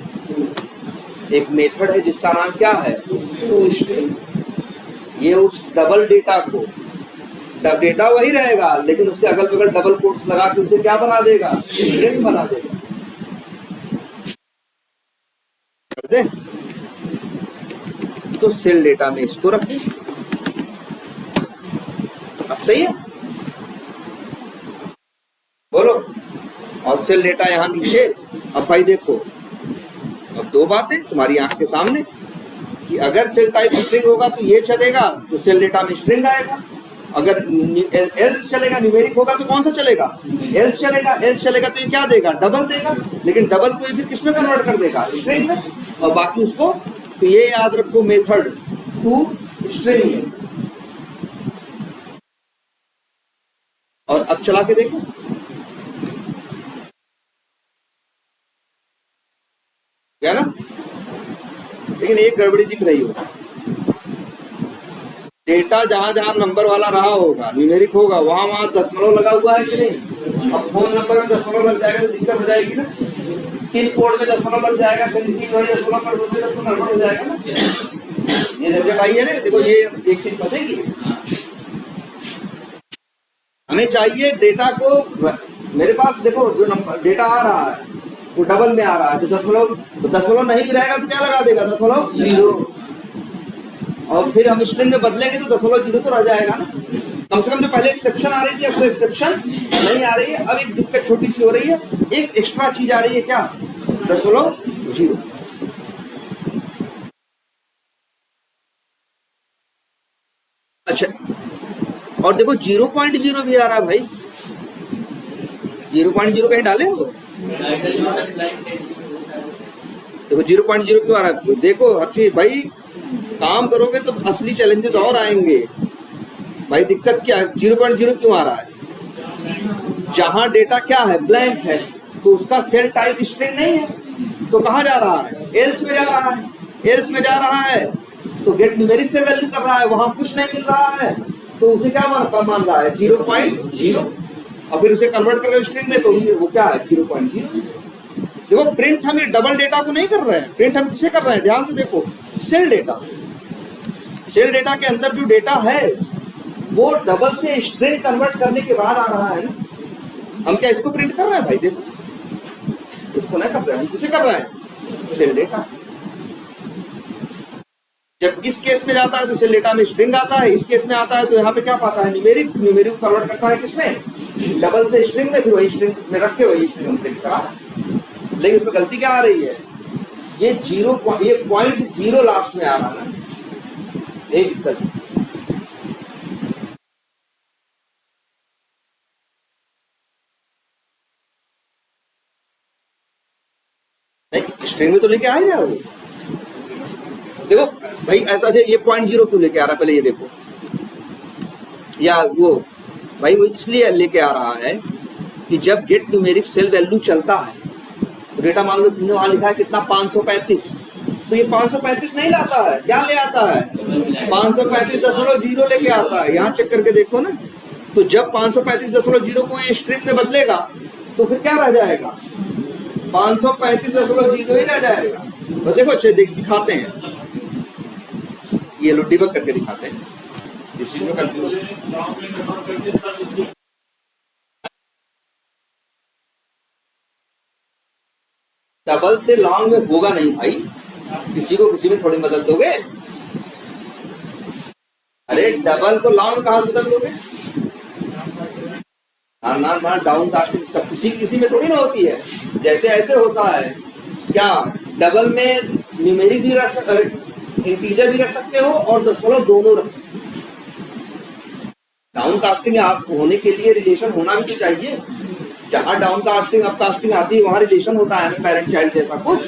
एक मेथड है जिसका नाम क्या है? टोस्ट्रिंग। ये उस डबल डेटा को, डेटा वही रहेगा लेकिन उसके अगल बगल डबल कोट्स लगा के उसे क्या बना देगा? स्ट्रिंग बना देगा। कर दे तो सेल डेटा में इसको रखें। अब सही है? बोलो। और सेल डेटा यहां नीचे। अब भाई देखो, अब 2 बातें तुम्हारी आंख के सामने। कि अगर सेल टाइप स्ट्रिंग होगा तो ये चलेगा, तो सेल डेटा में स्ट्रिंग आएगा। अगर एल्स चलेगा, न्यूमेरिक होगा तो कौन सा चलेगा? एल्स चलेगा। एल्स चलेगा तो ये क्या देगा? डबल देगा। लेकिन डबल को ये फिर किसमें कन्वर्ट कर देगा? स्ट्रिंग में। और बाकी उसको, तो ये याद रखो मेथड टू स्ट्रिंग में। और अब चला के देखो, क्या ना, लेकिन एक गड़बड़ी दिख रही हो, डेटा जहां जहां नंबर वाला रहा होगा, न्यूमेरिक होगा, वहां वहां दशमलव लगा हुआ है कि नहीं? अब फोन नंबर में दशमलव लग जाएगा तो दिक्कत हो जाएगी ना। पिन कोड में दशमलव लग जाएगा, सिंडिकेट वही दशमलव कर दोगे तो गड़बड़ हो जाएगा ना। ये झंझट आई है ना। देखो ये एक चीज फंसेगी। हमें चाहिए डेटा को, मेरे पास देखो जो नंबर डेटा आ रहा है वो डबल में आ रहा है, तो दशमलव नहीं भी रहेगा तो क्या लगा देगा? दशमलव जीरो। और फिर हम स्ट्रिंग में बदलेंगे तो दशमलव जीरो तो रह जाएगा ना। कम से कम जो पहले एक्सेप्शन आ रही थी अब तो एक्सेप्शन नहीं आ रही है। अब एक दिक्कत छोटी सी हो रही है, एक एक्स्ट्रा चीज आ रही है, क्या? दशमलव जीरो। अच्छा, और देखो 0.0 भी आ रहा है भाई। 0.0 कहीं डाले हो? देखो 0.0 क्यों आ रहा है? देखो हर्षित भाई, काम करोगे तो असली चैलेंजेस और आएंगे भाई। दिक्कत क्या है? 0.0 क्यों आ रहा है? जहां डेटा क्या है? ब्लैंक है, तो उसका सेल टाइप स्ट्रिंग नहीं है, तो कहां जा रहा है? एल्स में जा रहा है। एल्स में जा रहा है तो गेट न्यूमेरिक से वैल्यू कर रहा है, वहां कुछ नहीं मिल रहा है, तो उसे क्या मान रहा है? 0.0। और फिर उसे कन्वर्ट कर रहे हो स्ट्रिंग में, तो वो क्या है? 0.0। देखो प्रिंट हम ये डबल डेटा को नहीं कर रहे हैं, प्रिंट हम किसे कर रहे हैं? ध्यान से देखो, सेल डेटा। सेल डेटा के अंदर जो डेटा है वो डबल से स्ट्रिंग कन्वर्ट करने के बाद आ रहा है ना। हम क्या इसको प्रिंट कर रहे हैं भाई? देखो, इसको नहीं कर रहे हैं, हम किसे कर रहे हैं? Cell data. जब इस केस में जाता है तो सेल डेटा में स्ट्रिंग आता है, इस केस में आता है तो यहाँ पे क्या पाता है? न्यूमेरिक। न्यूमेरिक कन्वर्ट करता है किसमें? डबल से स्ट्रिंग में, फिर वही स्ट्रिंग में रख के वही स्ट्रिंग प्रिंट करा। लेकिन उसमें गलती क्या आ रही है? ये 0.0 लास्ट में आ रहा है ना, यही दिक्कत। नहीं, स्ट्रिंग में तो लेके आ ही रहा है वो। देखो भाई ऐसा है, ये 0.0 क्यों लेके आ रहा है? पहले ये देखो, या वो भाई वो इसलिए लेके आ रहा है कि जब गेट न्यूमेरिक सेल वैल्यू चलता है तो डेटा मान लो तुमने वहां लिखा है कितना? 535। तो ये 535 नहीं लाता है, क्या ले आता है? 535.0 लेके आता है। यहाँ चेक करके देखो ना, तो जब 535.0 को ये स्ट्रिंग में बदलेगा तो फिर क्या रह जाएगा? 535.0 ही रह जाएगा। तो देखो अच्छे दिखाते हैं, ये लो डिबग करके दिखाते हैं, इस चीज में कंफ्यूज है। डबल से लॉन्ग में होगा नहीं भाई, किसी को किसी में थोड़ी बदल दोगे। अरे डबल तो लॉन्ग कहाँ बदल दोगे? ना डाउन कास्टिंग सब किसी में थोड़ी ना होती है। जैसे ऐसे होता है क्या? डबल में न्यूमेरिक भी रख सकते, इंटीजर भी रख सकते हो और दशमलव दोनों रख सकते हो। डाउन कास्टिंग आप होने के लिए रिलेशन होना भी तो चाहिए। जहां डाउन कास्टिंग अप कास्टिंग आती है वहां रिलेशन होता है ना, पेरेंट चाइल्ड जैसा कुछ।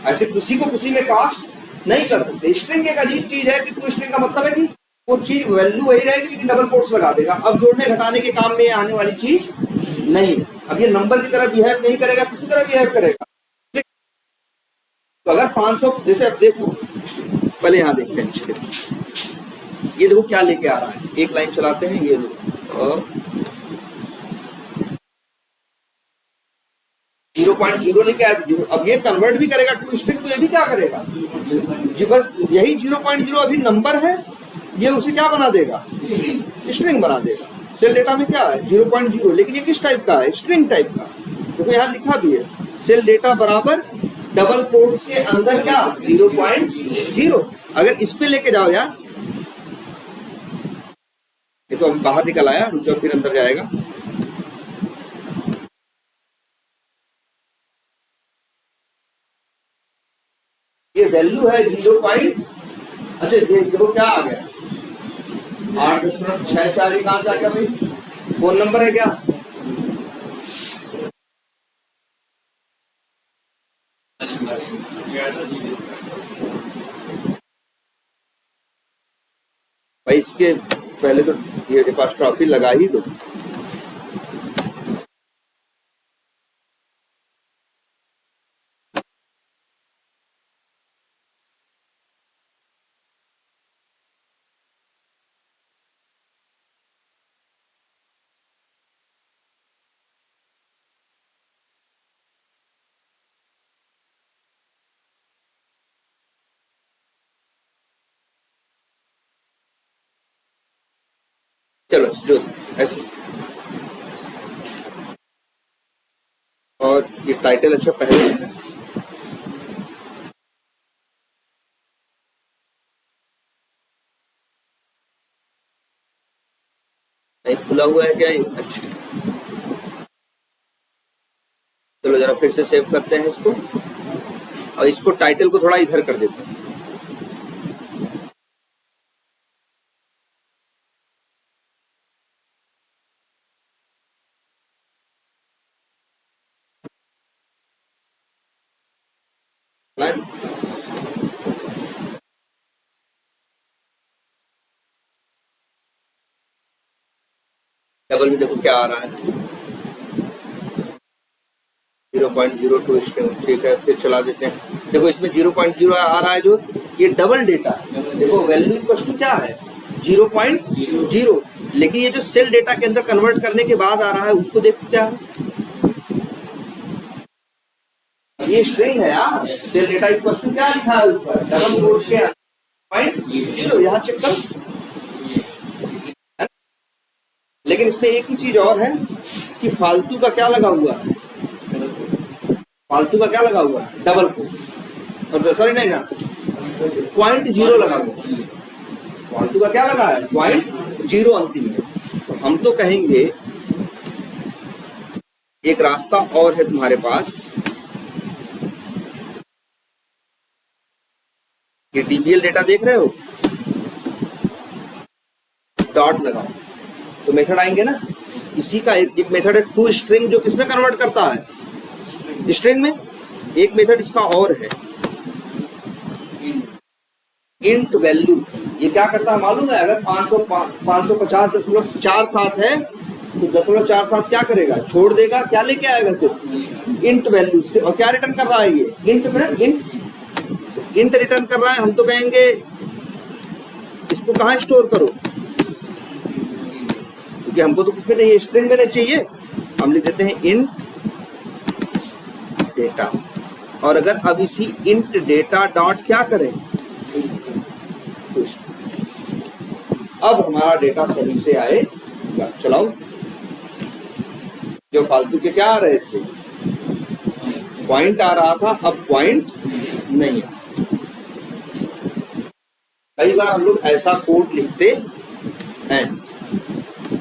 ऐसे किसी को किसी में कास्ट नहीं कर सकते। स्ट्रिंग एक अजीब चीज है कि टू स्ट्रिंग का मतलब है कि वो चीज वैल्यू वही रहेगी लेकिन डबल कोट्स लगा देगा। अब जोड़ने घटाने के काम में आने वाली चीज नहीं। अब ये नंबर की तरह बिहेव नहीं करेगा, किसी तरह बिहेव करेगा। तो अगर 500 जैसे अब देखो, पहले यहाँ देखते हैं, ये देखो क्या लेके आ रहा है। एक लाइन चलाते हैं, ये लो और 0.0 लेके आया। अब ये कन्वर्ट भी करेगा टू स्ट्रिंग, तो ये भी क्या करेगा? बस यही 0.0 अभी नंबर है, ये उसे क्या बना देगा? स्ट्रिंग बना देगा। सेल डेटा में क्या है? 0.0, लेकिन ये किस टाइप का है? स्ट्रिंग टाइप का। देखो यहाँ लिखा भी है, सेल डेटा बराबर डबल कोट्स के अंदर क्या? 0.0। अगर इस पे लेके जाओ यार, ये तो हम बाहर निकल आया, जो फिर अंदर जाएगा। ये वैल्यू है 0. अच्छा देखो क्या आ गया, 8.64 ही कहाँ से आ गया भाई? फोन नंबर है क्या? भाई इसके पहले तो ये एपॉस्ट्रॉफी लगा ही दो। चलो जो ऐसे, और ये टाइटल अच्छा पहले है ना, नहीं खुला हुआ है क्या ये? अच्छा चलो जरा फिर से सेव करते हैं इसको, और इसको टाइटल को थोड़ा इधर कर देते हैं। डबल में देखो क्या आ रहा है, 0.02 स्ट्रिंग, ठीक है फिर चला देते हैं। देखो इसमें 0.0 आ रहा है, जो ये डबल डेटा, देखो वैल्यू इक्वल टू क्या है 0.0, लेकिन ये जो सेल डेटा के अंदर कन्वर्ट करने के बाद आ रहा है उसको देखो क्या है, ये स्ट्रिंग है यार। सेल डेटा इक्वल टू क्या लिखा है ऊपर, डबल कोट्स के 0.0, यहाँ चेक करो। लेकिन इसमें एक ही चीज और है कि फालतू का क्या लगा हुआ है, फालतू का क्या लगा हुआ है, डबल कोट्स, और सॉरी नहीं ना, 0.0 लगा हुआ है। फालतू का क्या लगा है, 0.0 अंतिम में। तो हम तो कहेंगे एक रास्ता और है तुम्हारे पास, ये डीबीएल डेटा देख रहे हो, डॉट लगाओ तो मेथड आएंगे ना। इसी का एक मेथड है टू स्ट्रिंग, जो किसमें कन्वर्ट करता है, स्ट्रिंग में। एक मेथड इसका और है इंट वैल्यू, ये क्या करता है मालूम है, अगर 550.47 है तो 0.47 क्या करेगा, छोड़ देगा, क्या लेके आएगा, सिर्फ इंट वैल्यू से। और क्या रिटर्न कर रहा है ये, इंट में इंट रिटर्न कर रहा है। हम तो कहेंगे इसको कहाँ स्टोर करो, क्योंकि हमको तो किसमें चाहिए, स्ट्रिंग में चाहिए। हम लिख देते हैं इंट डेटा, और अगर अब इसी इंट डेटा डॉट क्या करें, अब हमारा डेटा सही से आएगा। चलाओ, जो फालतू के क्या आ रहे थे, पॉइंट आ रहा था, अब पॉइंट नहीं है। कई बार हम लोग ऐसा कोड लिखते हैं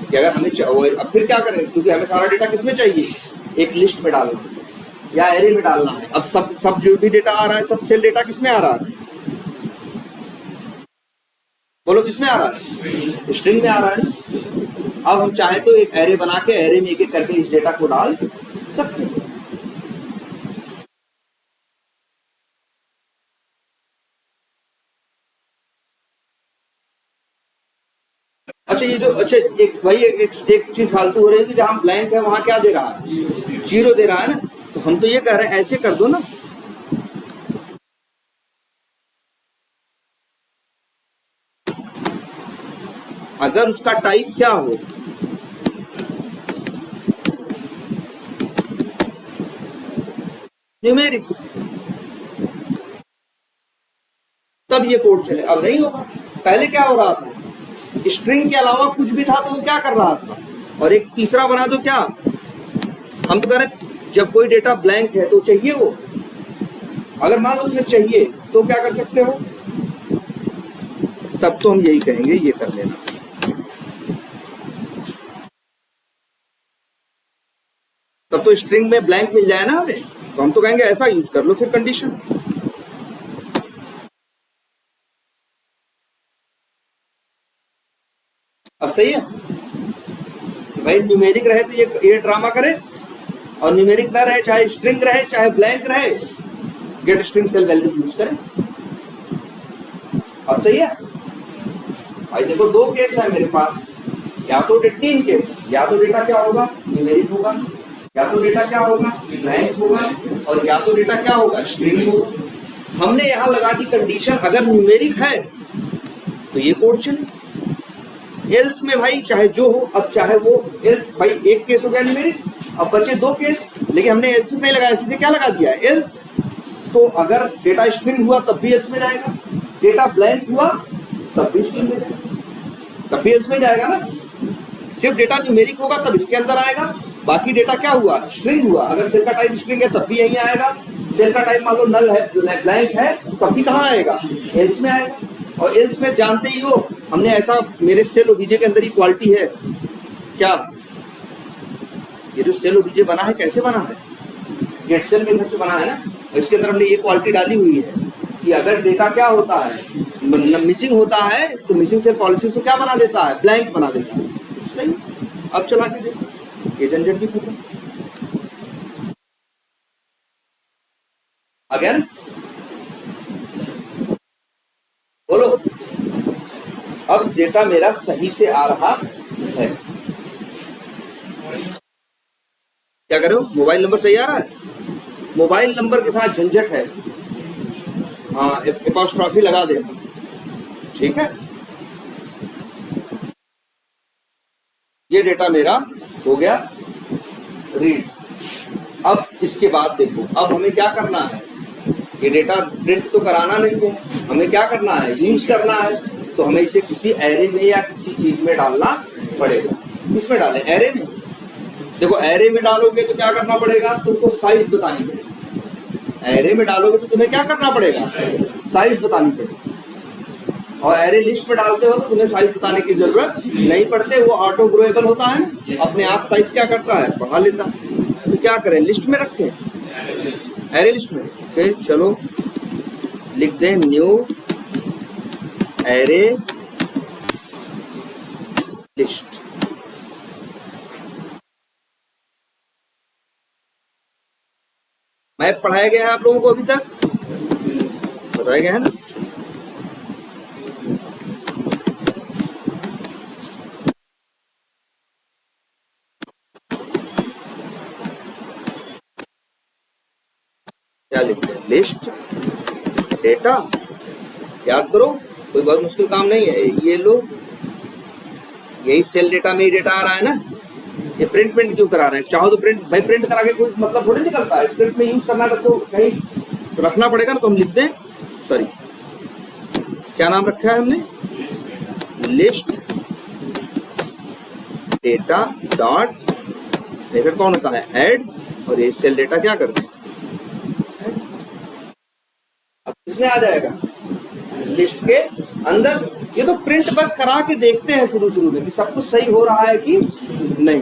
कि अगर हमें अब फिर क्या करें, क्योंकि हमें सारा डेटा किसमें चाहिए, एक लिस्ट में डालना है या एरे में डालना है। अब सब जो भी डेटा आ रहा है, सब सेल डेटा किसमें आ रहा है, बोलो किसमें आ रहा है, स्ट्रिंग में आ रहा है। अब हम चाहे तो एक एरे बना के एरे में एक एक करके इस डेटा को डाल सकते हैं। अच्छा ये जो एक भाई एक चीज फालतू हो रही है कि जहां ब्लैंक है वहां क्या दे रहा है, 0 दे रहा है ना। तो हम तो ये कह रहे हैं ऐसे कर दो ना, अगर उसका टाइप क्या हो, न्यूमेरिक, तब ये कोड चले। अब नहीं होगा, पहले क्या हो रहा था, स्ट्रिंग के अलावा कुछ भी था तो वो क्या कर रहा था। और एक तीसरा बना दो, क्या हम तो कह रहे जब कोई डेटा ब्लैंक है तो चाहिए वो, अगर मान लो उसमें चाहिए तो क्या कर सकते हो, तब तो हम यही कहेंगे ये कर लेना। तब तो स्ट्रिंग में ब्लैंक मिल जाए ना हमें, तो हम तो कहेंगे ऐसा यूज कर लो फिर कंडीशन। अब सही है भाई, न्यूमेरिक रहे तो ये ड्रामा करे, और न्यूमेरिक ना रहे, चाहे स्ट्रिंग रहे चाहे ब्लैंक रहे, get string cell value use करें। अब सही है भाई। देखो दो केस है मेरे पास, या तो 3 केस, या तो डेटा क्या होगा, न्यूमेरिक होगा, या तो डेटा क्या होगा, ब्लैंक होगा, और या तो डेटा क्या होगा, स्ट्रिंग होगा। हमने यहां लगा दी कंडीशन, अगर न्यूमेरिक है तो ये कोड चले, एल्स में भाई चाहे जो हो, अब चाहे वो एल्स भाई एक केस हो गया न्यूमेरिक, अब बचे 2 केस, लेकिन हमने एल्स नहीं लगाया, सीधे क्या लगा दिया, एल्स। तो अगर डेटा स्ट्रिंग हुआ तब भी एल्स में जाएगा, डेटा ब्लैंक हुआ तब भी स्ट्रिंग में जाएगा, तब भी एल्स में जाएगा ना। सिर्फ डेटा न्यूमेरिक होगा तब इसके अंदर आएगा, बाकी डेटा क्या हुआ, स्ट्रिंग हुआ। अगर सेल का टाइप स्ट्रिंग है तब भी यहीं आएगा, सेल का टाइप मान लो नल है, ब्लैंक है, तब भी कहाँ आएगा, एल्स में आएगा। और एल्स में जानते ही हो, हमने ऐसा, मेरे सेल ओबीजे के अंदर ही क्वालिटी है क्या, ये जो सेल ओबीजे बना है कैसे बना है, गेट सेल मेथड से बना है ना। इसके अंदर हमने ये क्वालिटी डाली हुई है कि अगर डेटा क्या होता है, मिसिंग होता है, तो मिसिंग सेल पॉलिसी को क्या बना देता है, ब्लैंक बना देता है। सही, अब चला के देखो, ये झंझट भी खत्म। अगर बोलो, अब डेटा मेरा सही से आ रहा है, क्या करो, मोबाइल नंबर सही आ रहा है, मोबाइल नंबर के साथ झंझट है, हाँ एपॉस्ट्रॉफी लगा देना, ठीक है। ये डेटा मेरा हो गया रीड। अब इसके बाद देखो, अब हमें क्या करना है, ये डेटा प्रिंट तो कराना नहीं है, हमें क्या करना है, यूज करना है। तो हमें इसे किसी एरे में या किसी चीज में डालना पड़ेगा। किसमें डालें, एरे में। देखो एरे में डालोगे तो क्या करना पड़ेगा, तुमको साइज बतानी पड़ेगी। एरे में डालोगे तो तुम्हें क्या करना पड़ेगा, साइज बतानी पड़ेगी। और एरे लिस्ट में डालते हो तो तुम्हें साइज बताने की जरूरत नहीं पड़ते, वो ऑटो ग्रोएबल होता है ना, अपने आप साइज क्या करता है, बढ़ा लेता है। तो क्या करें, लिस्ट में रखें, एरे लिस्ट में। ओके चलो लिख दें न्यू एरे लिस्ट। मैप पढ़ाया गया है आप लोगों को, अभी तक बताया गया है ना। क्या लिखते हैं, लिस्ट डेटा, याद करो कोई बहुत मुश्किल काम नहीं है। ये लो, यही सेल डेटा में ही डेटा आ रहा है ना, ये प्रिंट क्यों करा रहे हैं, चाहो तो प्रिंट भाई, प्रिंट करा के कोई मतलब थोड़ी निकलता है, स्क्रिप्ट में यूज करना है तो कहीं रखना पड़ेगा ना। तो हम लिखते हैं, सॉरी क्या नाम रखा है हमने, लिस्ट डेटा डॉट, मेथड कौन होता है, ऐड, और ये सेल डेटा क्या करते हैं, अब इसमें आ जाएगा लिस्ट के अंदर। ये तो प्रिंट बस करा के देखते हैं शुरू में कि सब कुछ सही हो रहा है कि नहीं।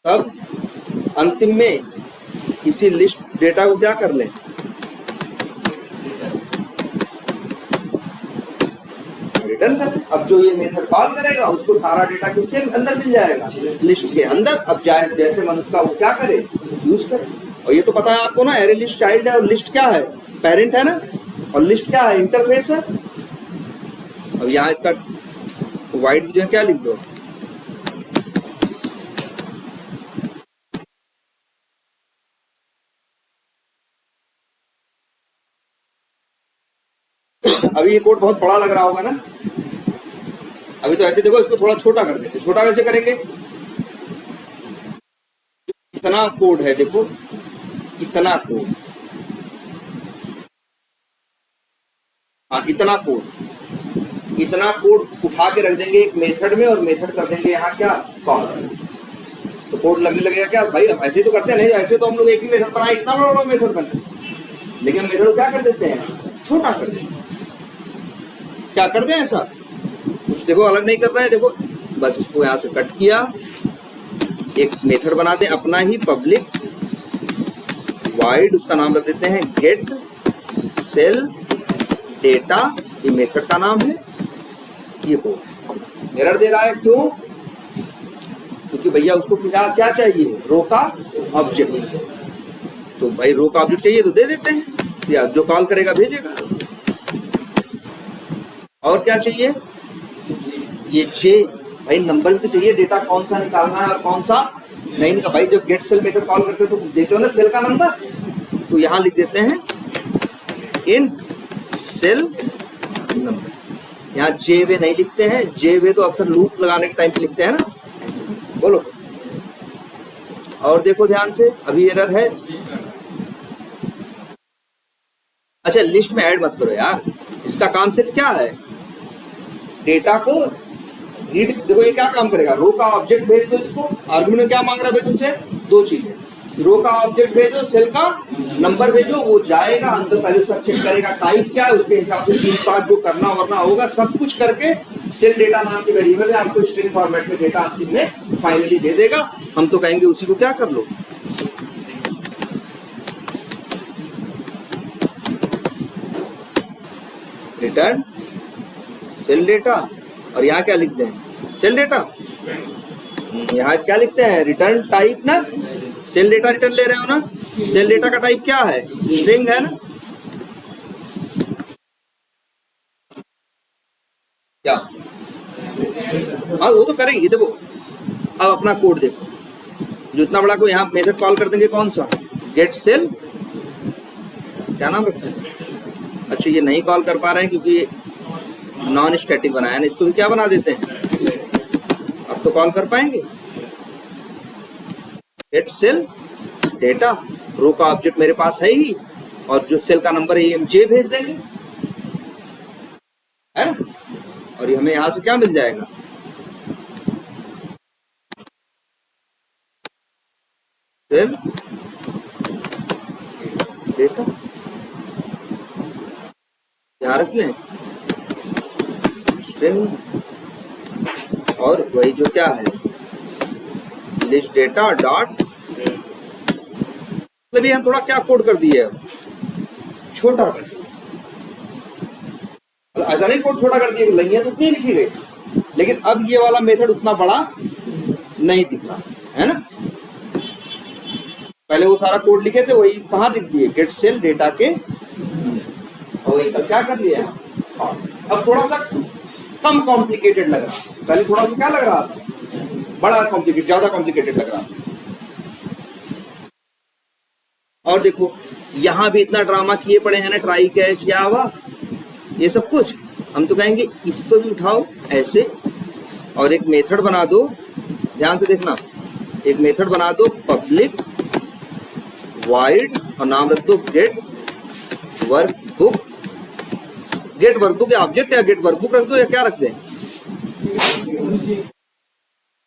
तब अंतिम में इसी लिस्ट डेटा को क्या कर लें, रिटर्न कर लें। अब जो ये मेथड कॉल करेगा उसको सारा डेटा किसके अंदर मिल जाएगा, लिस्ट के अंदर। अब जैसे मन उसका वो क्या करे, यूज करे। और ये तो पता है आपको ना, एरे लिस्ट चाइल्ड है और लिस्ट क्या है, पेरेंट है ना, और लिस्ट क्या है, इंटरफेस है। अब यहाँ इसका वाइड जो क्या लिख दो, अभी ये कोड बहुत बड़ा लग रहा होगा ना, अभी तो ऐसे देखो, इसको थोड़ा छोटा कर देंगे। छोटा कैसे करेंगे, इतना कोड है, देखो इतना कोड, हाँ इतना कोड उठा के रख देंगे एक मेथड में, और मेथड कर देंगे यहाँ क्या, कॉल। तो कोड लगने लगेगा क्या भाई, अब ऐसे ही तो करते हैं, नहीं ऐसे तो हम लोग एक ही मेथड बनाए, इतना बड़ा मेथड बने, लेकिन मेथड क्या कर देते हैं, छोटा कर देते हैं। क्या कर दें ऐसा कुछ, देखो अलग नहीं कर रहे हैं, देखो बस इसको यहाँ से कट किया, एक मेथड बनाते हैं अपना ही पब्लिक वाइड, उसका नाम रख देते हैं गेट सेल डेटा, ये मेथड का नाम है, ये कोड एरर दे रहा है। क्यों? क्योंकि भैया उसको क्या चाहिए, रो का ऑब्जेक्ट। तो भाई रो का ऑब्जेक्ट चाहिए तो दे देते हैं, या जो कॉल करेगा भेजेगा। और क्या चाहिए, ये जे, भाई नंबर भी तो चाहिए, डेटा कौन सा निकालना है और कौन सा नहीं का। भाई जब गेट सेल मेथड कॉल करते हो तो देते हो ना सेल का नंबर, तो यहां लिख देते हैं इंट सेल नंबर। यहाँ जे वे नहीं लिखते हैं, जे वे तो अक्सर लूप लगाने के टाइम पे लिखते हैं ना, ऐसे बोलो। और देखो ध्यान से, अभी एरर है। अच्छा, लिस्ट में ऐड मत करो यार, इसका काम सिर्फ क्या है, डेटा को रीड। देखो ये क्या काम करेगा, रो का ऑब्जेक्ट भेज दो इसको, आर्गुमेंट में क्या मांग रहा है भाई तुमसे, दो चीजें, रो का ऑब्जेक्ट भेजो, सेल का नंबर भेजो, वो जाएगा अंदर, पहले उसका चेक करेगा टाइप क्या है, उसके हिसाब से 3-5 जो करना वरना होगा सब कुछ करके सेल डेटा नाम के वेरिएबल में आपको स्ट्रिंग फॉर्मेट में डेटा अंतिम में फाइनली दे देगा। हम तो कहेंगे उसी को क्या कर लो, रिटर्न सेल डेटा, और यहाँ क्या लिखते हैं, सेल डेटा। यहाँ क्या लिखते हैं, रिटर्न टाइप ना, सेल डेटा रिटर्न ले रहे हो ना, सेल डेटा का टाइप क्या है, स्ट्रिंग है ना। क्या, हाँ वो तो करेंगे। देखो अब अपना कोड देखो, जो इतना बड़ा को यहाँ मेथड कॉल कर देंगे, कौन सा, गेट सेल, क्या नाम रखते हैं। अच्छा ये नहीं कॉल कर पा रहे हैं क्योंकि नॉन स्टैटिक बनाया ना, इसको भी क्या बना देते हैं, अब तो कॉल कर पाएंगे। गेट सेल डेटा, रो का ऑब्जेक्ट मेरे पास है ही, और जो सेल का नंबर है ये हम जे भेज देंगे, है ना। और ये हमें यहां से क्या मिल जाएगा, सेल डेटा, ध्यान रख लें स्ट्रिंग, और वही जो क्या है लिस्ट डेटा डॉट, मतलब ये हम थोड़ा क्या कोड कर दिए, छोटा कर दिया। ऐसा नहीं कोड छोटा कर दिया, लाइनें तो उतनी लिखी गई, लेकिन अब ये वाला मेथड उतना बड़ा नहीं दिख रहा है ना। पहले वो सारा कोड लिखे थे, वही कहाँ दिख दिए, गेट सेल डेटा के, और वही क्या कर लिया। अब थोड़ा सा कम कॉम्प्लिकेटेड लग रहा, पहले थोड़ा सा क्या लग रहा था, बड़ा कॉम्प्लिकेटेड, ज्यादा कॉम्प्लिकेटेड लग रहा था। और देखो यहां भी इतना ड्रामा किए पड़े हैं ना, ट्राई कैच क्या हुआ, ये सब कुछ। हम तो कहेंगे इसको भी उठाओ ऐसे, और एक मेथड बना दो, ध्यान से देखना, एक मेथड बना दो पब्लिक वाइड, और नाम रख दो गेट वर्कबुक। गेट वर्कबुक या ऑब्जेक्ट, या गेट वर्कबुक रख दो, या क्या रख दें,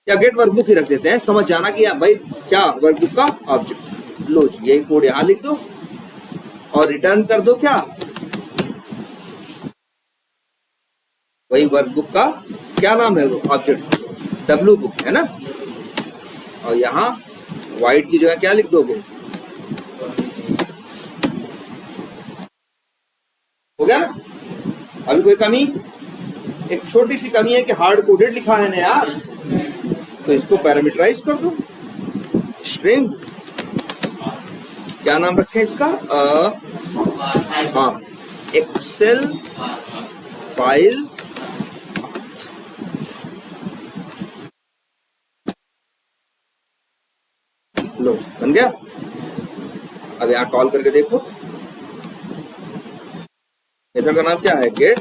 या गेट वर्कबुक ही रख देते हैं, समझ जाना कि भाई क्या वर्कबुक का ऑब्जेक्ट। लो जी यही कोड यहां लिख दो, और रिटर्न कर दो क्या, वही वर्कबुक का क्या नाम है, वो ऑब्जेक्ट डब्ल्यू बुक है ना। और यहाँ वाइड की जगह क्या लिख दोगे, हो गया ना। अभी कोई कमी, एक छोटी सी कमी है कि हार्ड कोडेड लिखा है ना यार, तो इसको पैरामीटराइज कर दो, स्ट्रिंग, क्या नाम रखें इसका, हाँ एक्सेल फाइल, लो बन गया। अब यहाँ कॉल करके देखो, मेथड का नाम क्या है, गेट।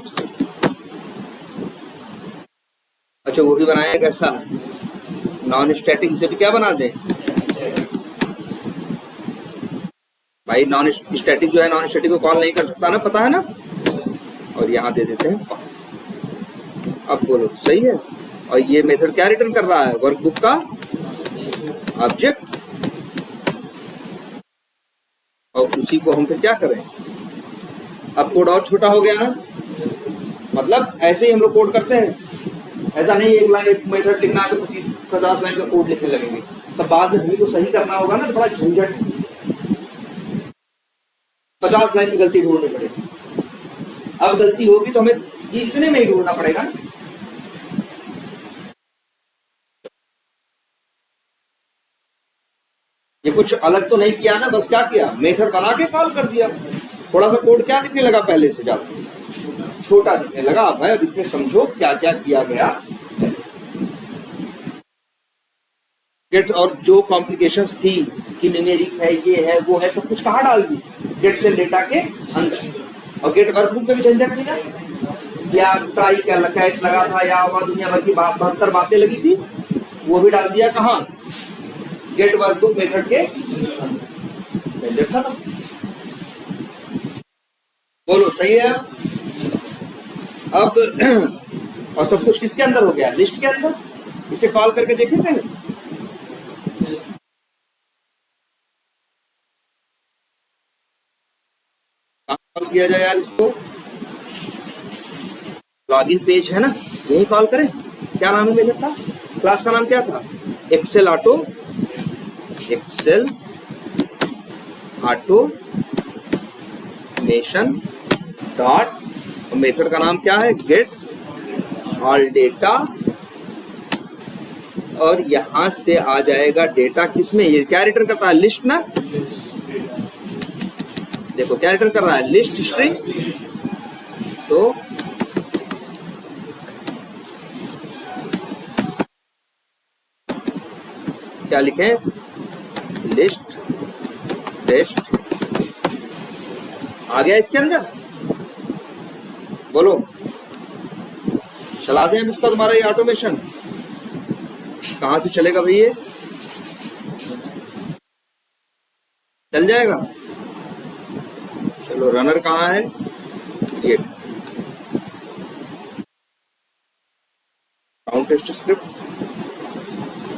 अच्छा वो भी बनाया कैसा, नॉन स्टैटिक, इसे भी क्या बना दें भाई, नॉन स्टैटिक जो है नॉन स्टैटिक को कॉल नहीं कर सकता ना, पता है ना। और यहाँ दे देते हैं, अब बोलो सही है। और ये मेथड क्या रिटर्न कर रहा है, वर्कबुक का ऑब्जेक्ट, और उसी को हम फिर क्या करें, अब कोड और छोटा हो गया ना, मतलब ऐसे ही हम लोग कोड करते हैं, ऐसा नहीं एक लाइन एक मेथड लिखना है तो 50 लाइन का कोड लिखने लगेंगे, तब बाद में हमें को सही करना होगा ना, थोड़ा झंझट। 50 लाइन की गलती ढूंढनी पड़ेगी। अब गलती होगी तो हमें इतने में ही ढूंढना पड़ेगा। ये कुछ अलग तो नहीं किया ना, बस क्या किया, मेथड बना के कॉल कर दिया। थोड़ा सा कोड क्या दिखने लगा, पहले से ज्यादा छोटा दिखने लगा। भाई अब इसमें समझो क्या क्या किया गया। गेट और जो कॉम्प्लिकेशंस थी कि न्यूमेरिक है, ये है, वो है, सब कुछ कहाँ डाल दी, गेट सेल डेटा के अंदर। और गेट वर्कबुक में भी झंझट थी ना, या ट्राई कैच लगा था, या वह दुनिया भर की 72 बातें लगी थी, वो भी डाल दिया कहाँ, गेट वर्कबुक मेथड के अंदर। खत्म। बोलो सही है। अब और सब कुछ किसके अंदर हो गया, लिस्ट के अंदर। इसे कॉल करके देखें पहले। कॉल किया जाए यार इसको, लॉगिन पेज है ना, यही कॉल करें। क्या नाम है मेथड का, क्लास का नाम क्या था, Excel auto, Excel automation dot, method का नाम क्या है, गेट ऑल डेटा। और यहां से आ जाएगा डेटा किसमें, ये क्या रिटर्न करता है, लिस्ट ना। देखो क्या रिटर्न कर रहा है, लिस्ट स्ट्रिंग। तो क्या लिखें, लिस्ट टेस्ट आ गया इसके अंदर। बोलो चला दें हम इसका, तुम्हारा ये ऑटोमेशन कहां से चलेगा भाई, ये चल जाएगा। चलो रनर कहाँ है, ये count test script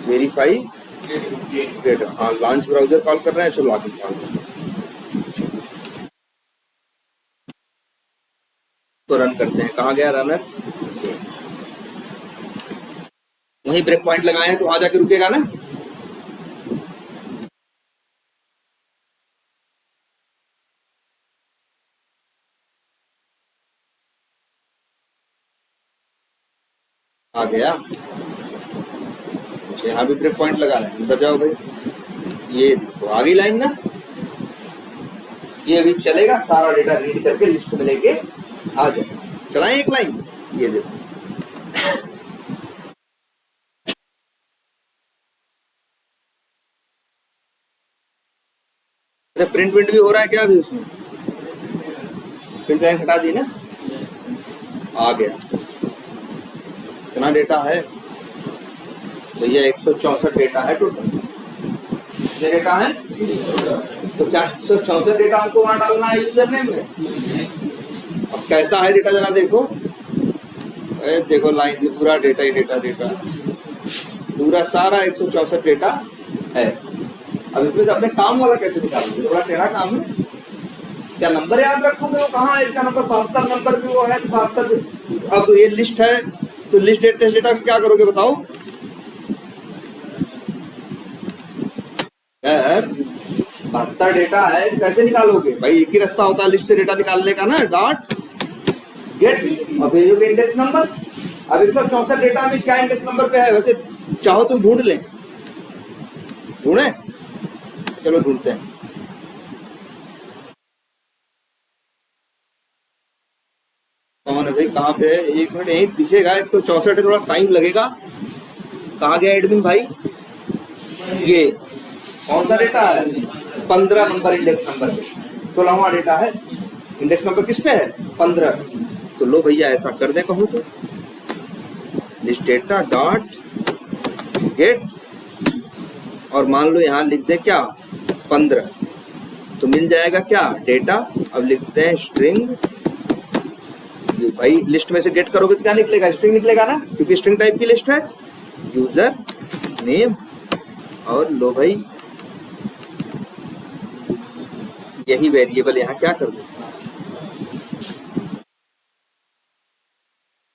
verify get, हाँ लॉन्च ब्राउजर कॉल कर रहे हैं। चलो आगे कॉल तो रन करते हैं। कहाँ गया रनर, वहीं ब्रेक पॉइंट लगाए हैं तो वहां जाके रुकेगा ना। आ गया, यहाँ भी ब्रेक पॉइंट लगा रहे हैं, अंदर जाओ भाई। ये देखो आ गई लाइन ना, ये अभी चलेगा, सारा डेटा रीड करके लिस्ट में लेके आ जाए। चलाएं एक लाइन, ये देखो प्रिंट भी हो रहा है क्या अभी उसमें, प्रिंट लाइन हटा दी ना, आ गया। कितना डेटा है भैया, 164 डेटा है टोटल। कितने डेटा है, तो क्या 164 डेटा हमको वहां डालना है यूजर नेम में। अब कैसा है डेटा जरा देखो, देखो लाइन से पूरा डेटा ही डेटा, डेटा पूरा सारा 164 डेटा है। अब इसमें से अपने काम वाला कैसे निकालोगे, थोड़ा टेढ़ा काम है। क्या नंबर याद रखोगे, वो कहाँ है, इसका नंबर 72 नंबर भी वो है, 72। अब ये लिस्ट है तो लिस्ट टेस्ट डेटा क्या करोगे बताओ। 72 डेटा है, कैसे निकालोगे भाई, एक ही रास्ता होता है लिस्ट से डेटा निकालने का ना, डॉट गेट और भेजोगे इंडेक्स नंबर। अब 164 डेटा में क्या इंडेक्स नंबर पे है, वैसे चाहो तुम ढूंढ लें, ढूंढे, चलो ढूंढते हैं। कौन है भाई, कहाँ पे है, एक मिनट यही दिखेगा, 164 है, थोड़ा टाइम लगेगा। कहाँ गया एडमिन भाई, ये कौन सा डेटा है, 15 नंबर इंडेक्स नंबर पे, 16वां डेटा है, इंडेक्स नंबर किस पे है, 15। तो लो भैया ऐसा कर दे कहो तो, लिस्ट डेटा डॉट गेट और मान लो यहाँ लिख दे क्या 15, तो मिल जाएगा क्या डेटा। अब लिखते हैं स्ट्रिंग, भाई लिस्ट में से गेट करोगे तो क्या निकलेगा, स्ट्रिंग निकलेगा ना, क्योंकि स्ट्रिंग टाइप की लिस्ट है। यूजर नेम और लो भाई यही वेरिएबल यहाँ क्या कर दो,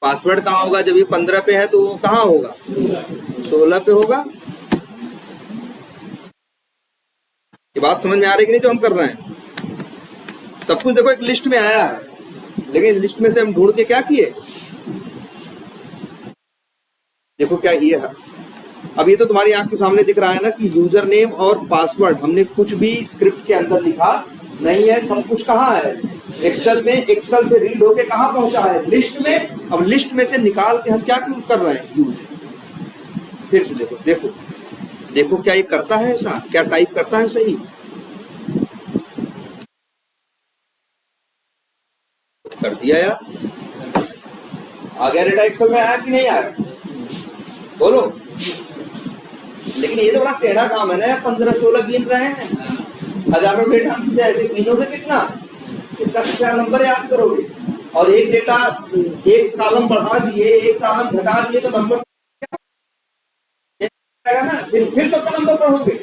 पासवर्ड कहाँ होगा, जब ये 15 पे है तो वो कहाँ होगा, 16 पे होगा। ये बात समझ में आ रही कि नहीं जो हम कर रहे हैं, सब कुछ देखो एक लिस्ट में आया है, लेकिन लिस्ट में से हम ढूंढ के क्या किए, देखो क्या ये है। अब ये तो तुम्हारी आंख के सामने दिख रहा है ना कि यूजर नेम और पासवर्ड हमने कुछ भी स्क्रिप्ट के अंदर लिखा नहीं है, सब कुछ कहाँ है, एक्सेल में। एक्सेल से रीड होके कहाँ पहुंचा है, लिस्ट में। अब लिस्ट में से निकाल के हम क्या कर रहे हैं, यूज। फिर से देखो देखो देखो क्या ये करता है ऐसा, क्या टाइप करता है सही, कर दिया यार। आ गया डेटा एक्सेल में, आया कि नहीं आया, बोलो। लेकिन ये तो बड़ा टेढ़ा काम है ना, 15-16 गिन रहे हैं, हजारों डेटा हमसे ऐसे गिनोगे कितना, इसका क्या नंबर याद करोगे। और एक डेटा, एक कॉलम बढ़ा दिए, एक कॉलम घटा दिए तो नंबर आएगा ना, फिर सबका नंबर पढ़ोगे।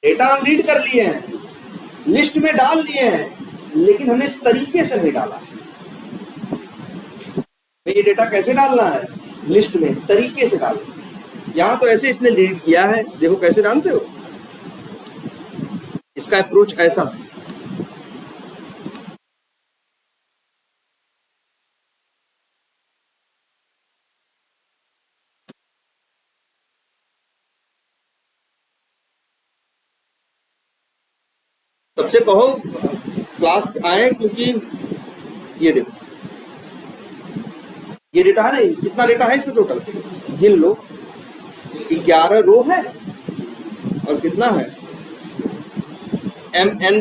डेटा हम रीड कर लिए हैं, लिस्ट में डाल लिए हैं, लेकिन हमने तरीके से नहीं डाला। ये डेटा कैसे डालना है, लिस्ट में तरीके से डालना। यहां तो ऐसे इसने रीड किया है, देखो कैसे डालते हो, इसका अप्रोच ऐसा है। सबसे कहो क्लास आए, क्योंकि ये देखो ये डेटा है ना, कितना डेटा है इसमें टोटल, गिन लो। 11 रो है और कितना है, MN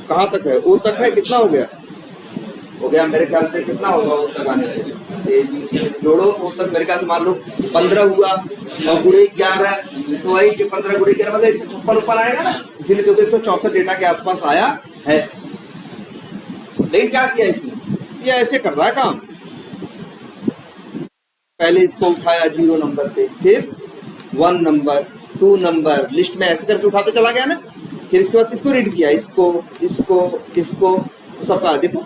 कहाँ तक है, O तक है, कितना हो गया मेरे ख्याल से, कितना होगा O तक आने में, जोड़ो O तक मेरे ख्याल से मान लो 15 हुआ और गुणे 11, तो वही 15 गुणे 11 मतलब 156 ऊपर आएगा ना, इसीलिए क्योंकि 164 डेटा के आसपास आया है। लेकिन क्या किया इसने, ये ऐसे कर रहा है काम, पहले इसको उठाया 0 नंबर पे, फिर 1 नंबर 2 नंबर, लिस्ट में ऐसे करके उठाते चला गया ना। फिर इसके बाद किसको रीड किया, इसको इसको इसको, सबका देखो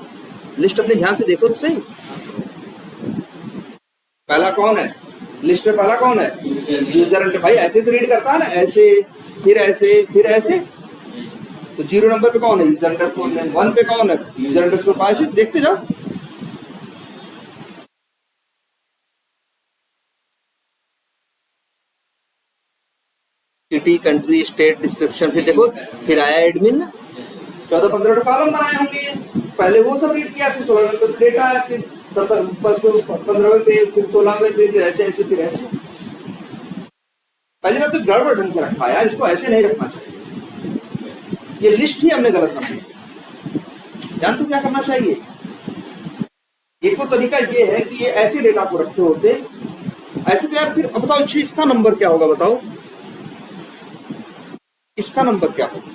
लिस्ट अपने ध्यान से देखो तो सही। पहला कौन है लिस्ट में, पहला कौन है, यूजर एंटर। भाई ऐसे तो रीड करता है ना, ऐसे फिर ऐसे फिर ऐसे, तो 0 नंबर पे कौन है, यूजर अंडरस्कोर नेम, 1 पे कौन है, यूजर अंडरस्कोर पास। ऐसे देखते जाओ। सिटी, कंट्री, स्टेट, डिस्क्रिप्शन, फिर देखो फिर आया एडमिन ना, 14-15 कॉलम बनाए होंगे, पहले वो सब रीड किया, फिर 16 नंबर डेटा है, फिर 15वें पे, फिर 16वें पे, फिर ऐसे ऐसे फिर ऐसे। पहली बात तो गड़बड़ ढंग से रखा है यार, इसको ऐसे नहीं रखना चाहिए, ये लिस्ट ही हमने गलत बनाई। जान तो क्या करना चाहिए, एक तो तरीका ये है कि ये ऐसे डेटा को रखे होते ऐसे, तो यार फिर अब बताओ इसका नंबर क्या होगा, बताओ इसका नंबर क्या होगा।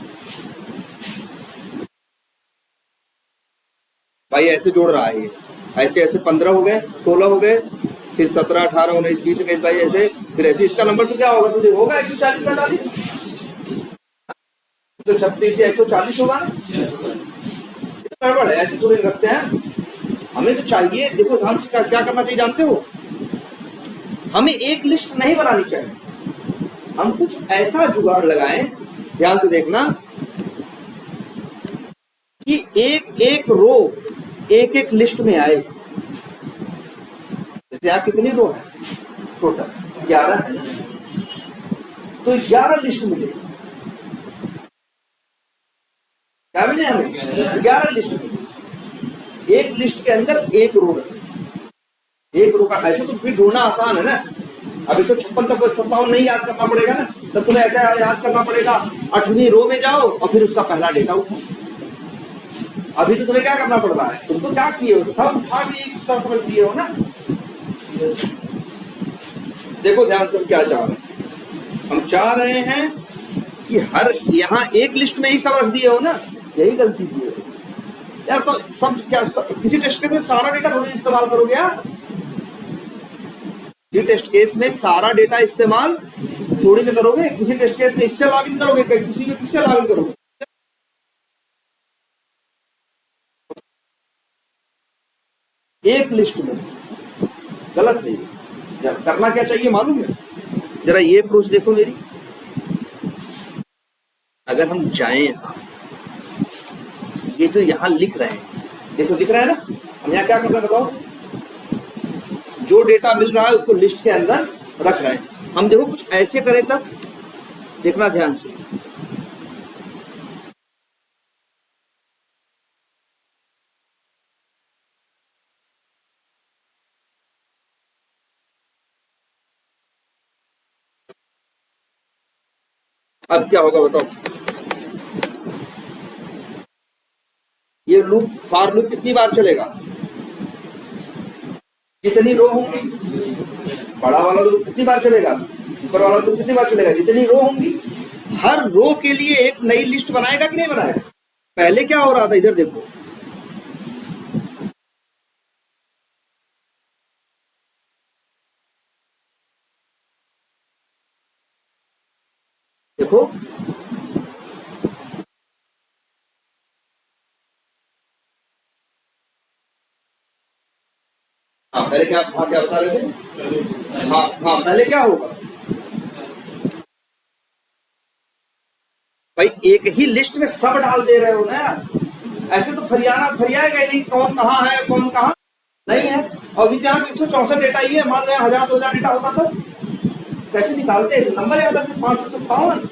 भाई ऐसे जोड़ रहा है ये, ऐसे ऐसे 15 हो गए, 16 हो गए, फिर 17, 18, 19, 20, 21, 22 ऐसे, फिर ऐसे इसका नंबर तो क्या होगा, तुझे होगा 140 45, 136 या 140 होगा ना। ये तो गड़बड़ है, ऐसे थोड़ी रखते हैं। हमें तो चाहिए, देखो ध्यान से क्या करना चाहिए जानते हो, हमें एक लिस्ट नहीं बनानी चाहिए, हम कुछ ऐसा जुगाड़ लगाएं, ध्यान से देखना, कि एक एक रो एक एक लिस्ट में आए। जैसे आप कितनी रो है टोटल, 11 है ना, तो 11 लिस्ट मिले, क्या मिले हमें, 11 लिस्ट मिले। एक लिस्ट के अंदर एक रो है, एक रो का ऐसे तो फिर ढूंढना आसान है ना। अब 156 तक 57 नहीं याद करना पड़ेगा ना, तब तुम्हें ऐसा याद करना पड़ेगा, 8वीं रो में जाओ और फिर उसका पहला डेटा उठाओ। अभी तो तुम्हें क्या करना पड़ रहा है, तुम तो क्या किए हो, सब उठा के एक साथ रख दिए हो ना। देखो ध्यान से हम क्या चाह रहे हैं, हम चाह रहे हैं कि हर यहाँ एक लिस्ट में ही सब रख दिए हो ना, यही गलती की हो यार। तो सब क्या किसी टेस्ट केस में सारा डेटा थोड़ी इस्तेमाल करोगे यार, किसी टेस्ट केस में सारा डेटा इस्तेमाल थोड़ी में करोगे, किसी टेस्ट केस में इससे लॉगिन करोगे, किसी में किससे लॉगिन करोगे। एक लिस्ट में गलत है, करना क्या चाहिए मालूम है, जरा ये अप्रोच देखो मेरी। अगर हम जाएं ये जो यहाँ लिख रहे हैं, देखो लिख रहे हैं ना, हम यहाँ क्या कर रहे हैं बताओ, जो डेटा मिल रहा है उसको लिस्ट के अंदर रख रहे हैं। हम देखो कुछ ऐसे करें तब देखना ध्यान से, अब क्या होगा बताओ, ये लूप फॉर लूप कितनी बार चलेगा, जितनी रो होंगी, बड़ा वाला लूप कितनी बार चलेगा, ऊपर वाला लूप कितनी बार चलेगा, जितनी रो होंगी। हर रो के लिए एक नई लिस्ट बनाएगा कि नहीं बनाएगा। पहले क्या हो रहा था, इधर देखो, देखो हाँ, पहले क्या, हाँ क्या बता रहे थे, हाँ हाँ पहले क्या होगा भाई, एक ही लिस्ट में सब डाल दे रहे हो ना यार, ऐसे तो फरियाएगा ही नहीं कौन कहाँ है कौन कहाँ नहीं है। और अभी जहाँ 164 डेटा ही है, मान लो 1000-2000 डेटा होता तो कैसे निकालते, नंबर याद रखते 557।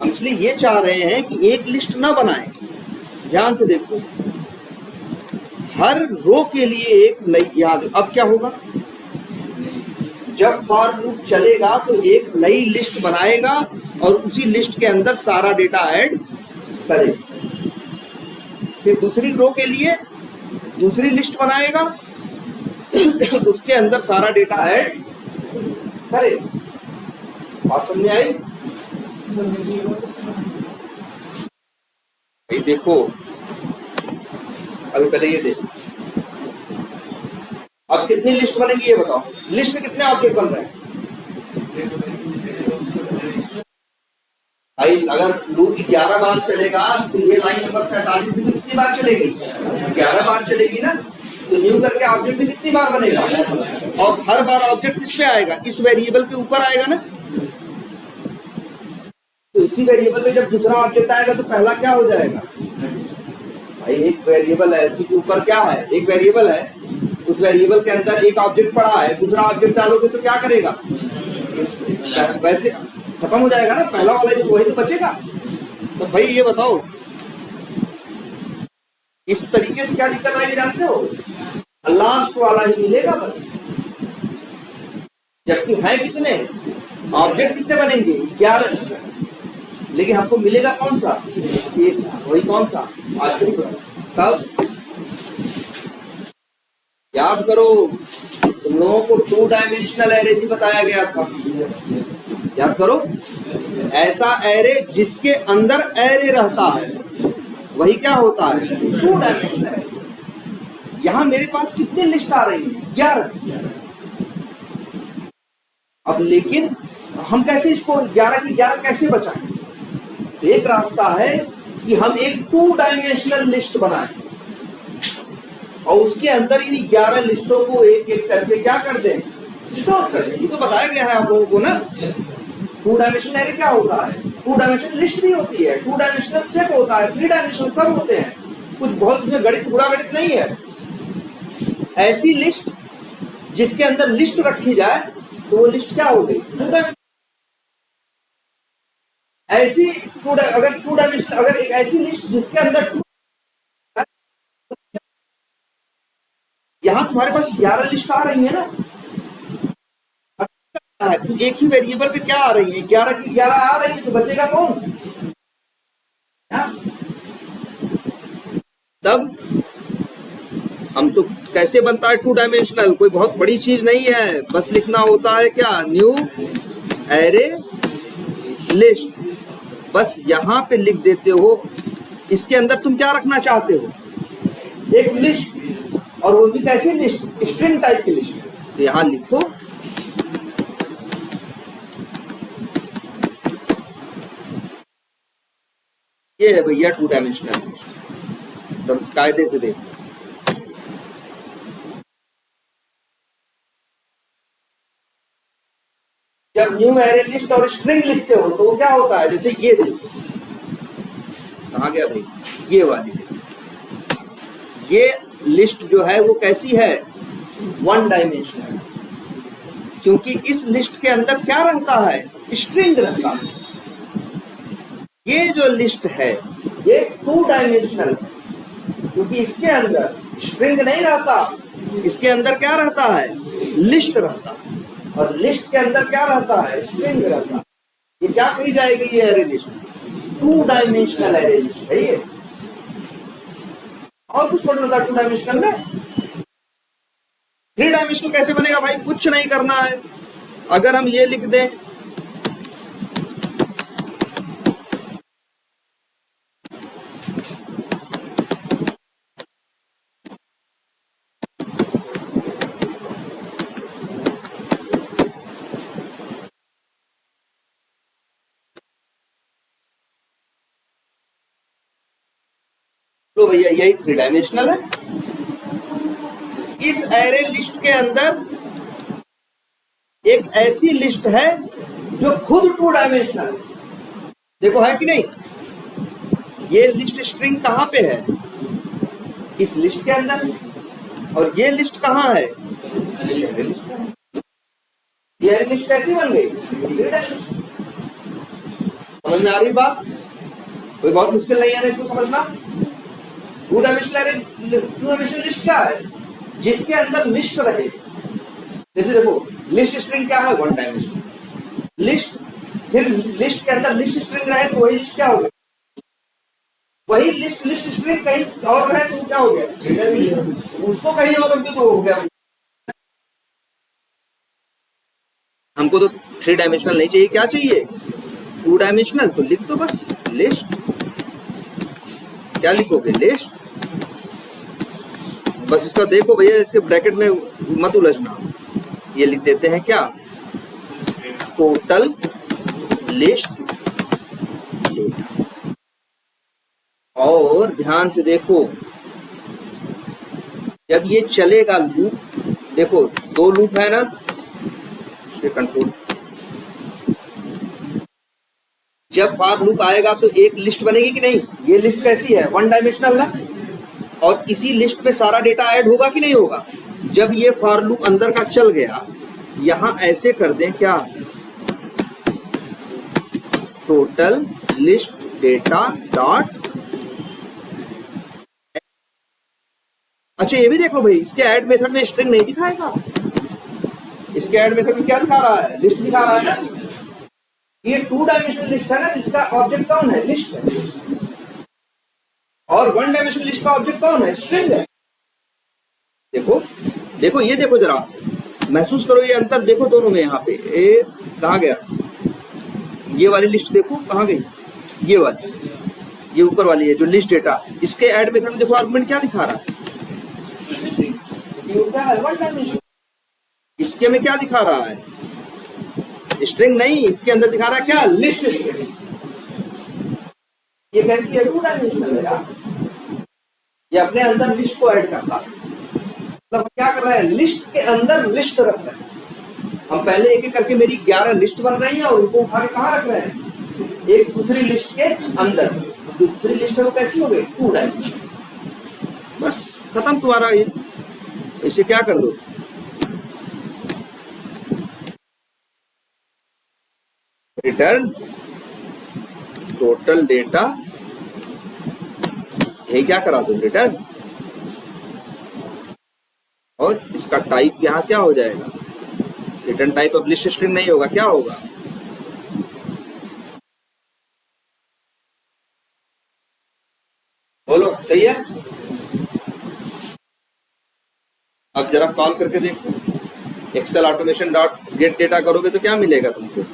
हम इसलिए ये चाह रहे हैं कि एक लिस्ट ना बनाए, ध्यान से देखो, हर रो के लिए एक नई, याद अब क्या होगा, जब फॉर लूप चलेगा तो एक नई लिस्ट बनाएगा और उसी लिस्ट के अंदर सारा डेटा ऐड करेगा। फिर दूसरी रो के लिए दूसरी लिस्ट बनाएगा उसके अंदर सारा डेटा ऐड करेगा। बात समझ में आई भाई। देखो अभी पहले ये देखो, अब कितनी लिस्ट बनेगी ये बताओ, लिस्ट से कितने ऑब्जेक्ट बन रहे हैं भाई। अगर लूप 11 बार चलेगा तो ये लाइन नंबर 47 भी कितनी बार चलेगी, 11 बार चलेगी ना, तो न्यू करके ऑब्जेक्ट भी कितनी बार बनेगा, और हर बार ऑब्जेक्ट किस पे आएगा, इस वेरिएबल के ऊपर आएगा ना। तो इसी वेरिएबल पे जब दूसरा ऑब्जेक्ट आएगा तो पहला क्या हो जाएगा भाई, एक वेरिएबल है उसी के ऊपर क्या है, एक वेरिएबल है, उस वेरिएबल के अंदर एक ऑब्जेक्ट पड़ा है, दूसरा ऑब्जेक्ट डालोगे तो क्या करेगा, वैसे खत्म हो जाएगा ना, पहला वाला जो वही तो बचेगा। तो भाई ये बताओ इस तरीके से क्या दिक्कत आएगी जानते हो, लास्ट वाला ही मिलेगा बस, जबकि है कितने ऑब्जेक्ट, कितने बनेंगे 11, लेकिन हमको मिलेगा कौन सा, एक, वही कौन सा आखिरी। तब याद करो तुम लोगों को 2 डायमेंशनल एरे भी बताया गया था, याद करो, ऐसा एरे जिसके अंदर एरे रहता है वही क्या होता है 2 डायमेंशनल एरे। यहां मेरे पास कितनी लिस्ट आ रही है 11। अब लेकिन हम कैसे इसको 11 की 11 कैसे बचाएं, तो एक रास्ता है कि हम एक 2 डायमेंशनल लिस्ट बनाएं और उसके अंदर इन 11 लिस्टों को एक एक करके क्या कर दें, स्टोर कर दें। ये तो बताया गया है आप लोगों को ना। 2 डायमेंशनल एरे क्या होता है, 2 डायमेंशनल लिस्ट भी होती है, 2 डायमेंशनल सेट होता है, 3 डायमेंशनल सब होते हैं, कुछ बहुत उसमें गणित गुणा गणित नहीं है। ऐसी लिस्ट जिसके अंदर लिस्ट रखी जाए तो वो लिस्ट क्या हो गई, 2 डायमेंशनल। ऐसी अगर 2 डायमेंशनल, अगर एक ऐसी लिस्ट जिसके अंदर यहां तुम्हारे पास 11 लिस्ट आ रही है ना, एक ही वेरिएबल पे क्या आ रही है, 11 की 11 आ रही है, तो बचेगा कौन, तब हम तो कैसे बनता है 2 डायमेंशनल, कोई बहुत बड़ी चीज नहीं है, बस लिखना होता है क्या, न्यू एरे लिस्ट, बस यहां पे लिख देते हो। इसके अंदर तुम क्या रखना चाहते हो, एक लिस्ट, और वो भी कैसी लिस्ट, स्ट्रिंग टाइप की लिस्ट। तो यहां लिखो ये है भैया 2 डायमेंशनल लिस्ट, एकदम कायदे से देखो। जब न्यू एरे लिस्ट और स्ट्रिंग लिखते हो तो वो क्या होता है, जैसे ये देखो कहाँ गया भाई, ये वाली देखो, ये लिस्ट जो है वो कैसी है, वन डायमेंशनल, क्योंकि इस लिस्ट के अंदर क्या रहता है, स्ट्रिंग रहता है। ये जो लिस्ट है ये टू डायमेंशनल है, क्योंकि इसके अंदर स्ट्रिंग नहीं रहता, इसके अंदर क्या रहता है, लिस्ट रहता है, और लिस्ट के अंदर क्या रहता है, स्ट्रिंग रहता है। ये क्या कही जाएगी, ये array list, two dimensional array list है ये। और कुछ पढ़ना था टू डायमेंशनल में? थ्री डायमेंशनल कैसे बनेगा भाई, कुछ नहीं करना है। अगर हम ये लिख दें तो भैया यही थ्री डायमेंशनल है। इस एरे लिस्ट के अंदर एक ऐसी लिस्ट है जो खुद टू डायमेंशनल है, देखो है कि नहीं। ये लिस्ट स्ट्रिंग कहां पे है, इस लिस्ट के अंदर, और ये लिस्ट कहां है, ये लिस्ट कैसी बन गई, समझ में आ रही बात, कोई बहुत मुश्किल नहीं है इसको समझना। टू डायमेंशनल लिस्ट क्या है, जिसके अंदर लिस्ट रहे। जैसे देखो लिस्ट स्ट्रिंग क्या है, वन डायमेंशनल लिस्ट, फिर लिस्ट के अंदर लिस्ट स्ट्रिंग रहे तो वही लिस्ट क्या हो गया, वही लिस्ट स्ट्रिंग कहीं और रहे तो क्या हो गया, उसको कहीं और रख दो तो हो गया। हमको तो थ्री डायमेंशनल नहीं चाहिए, क्या चाहिए, टू डायमेंशनल। तो लिख दो बस लिस्ट, क्या लिखोगे, लिस्ट। बस इसका देखो भैया, इसके ब्रैकेट में मत उलझना, ये लिख देते हैं क्या, टोटल लिस्ट डेटा। और ध्यान से देखो, जब ये चलेगा लूप, देखो दो लूप है ना, इसके कंट्रोल, जब फॉर लूप आएगा तो एक लिस्ट बनेगी कि नहीं, ये लिस्ट कैसी है, वन डायमेंशनल ना, और इसी लिस्ट में सारा डेटा ऐड होगा कि नहीं होगा। जब ये फॉर लूप अंदर का चल गया, यहां ऐसे कर दें क्या, टोटल लिस्ट डेटा डॉट, अच्छा ये भी देख लो भाई, इसके ऐड मेथड में स्ट्रिंग नहीं दिखाएगा, इसके ऐड मेथड में क्या दिखा रहा है, लिस्ट दिखा रहा है ना। ये टू डायमेंशनल लिस्ट है ना, इसका ऑब्जेक्ट कौन है, लिस्ट है, और वन डायमेंशनल लिस्ट का ऑब्जेक्ट कौन है, स्ट्रिंग है। देखो देखो ये देखो, जरा महसूस करो ये अंतर देखो दोनों में। यहाँ पे ए कहाँ गया, ये वाली लिस्ट देखो कहाँ गई, ये वाली, ये ऊपर वाली है जो लिस्ट डेटा, इसके ऐड मेथड में देखो आर्गुमेंट क्या दिखा रहा है, क्या है, वन डायमेंशनल। इसके में क्या दिखा रहा है, स्ट्रिंग नहीं, इसके अंदर दिखा रहा है क्या, लिस्ट स्ट्रिंग। ये कैसी है, टू डायमेंशनल है यार, ये अपने अंदर लिस्ट को ऐड करता है। मतलब क्या कर रहे हैं, लिस्ट के अंदर लिस्ट रख रहे हैं। हम पहले एक एक करके मेरी 11 लिस्ट बन रही है, और उनको उठा के कहाँ रख रहे हैं, एक दूसरी लिस्ट के अंदर। जो दूसरी लिस्ट है वो कैसी हो गई, टू डायमेंशनल। बस खत्म तुम्हारा ये, इसे क्या कर दो, रिटर्न टोटल डेटा, यही क्या करा दो, रिटर्न। और इसका टाइप यहाँ क्या हो जाएगा, रिटर्न टाइप अब लिस्ट स्ट्रिंग नहीं होगा, क्या होगा, बोलो सही है। अब जरा कॉल करके देखो, Excel automation dot get data करोगे तो क्या मिलेगा तुमको,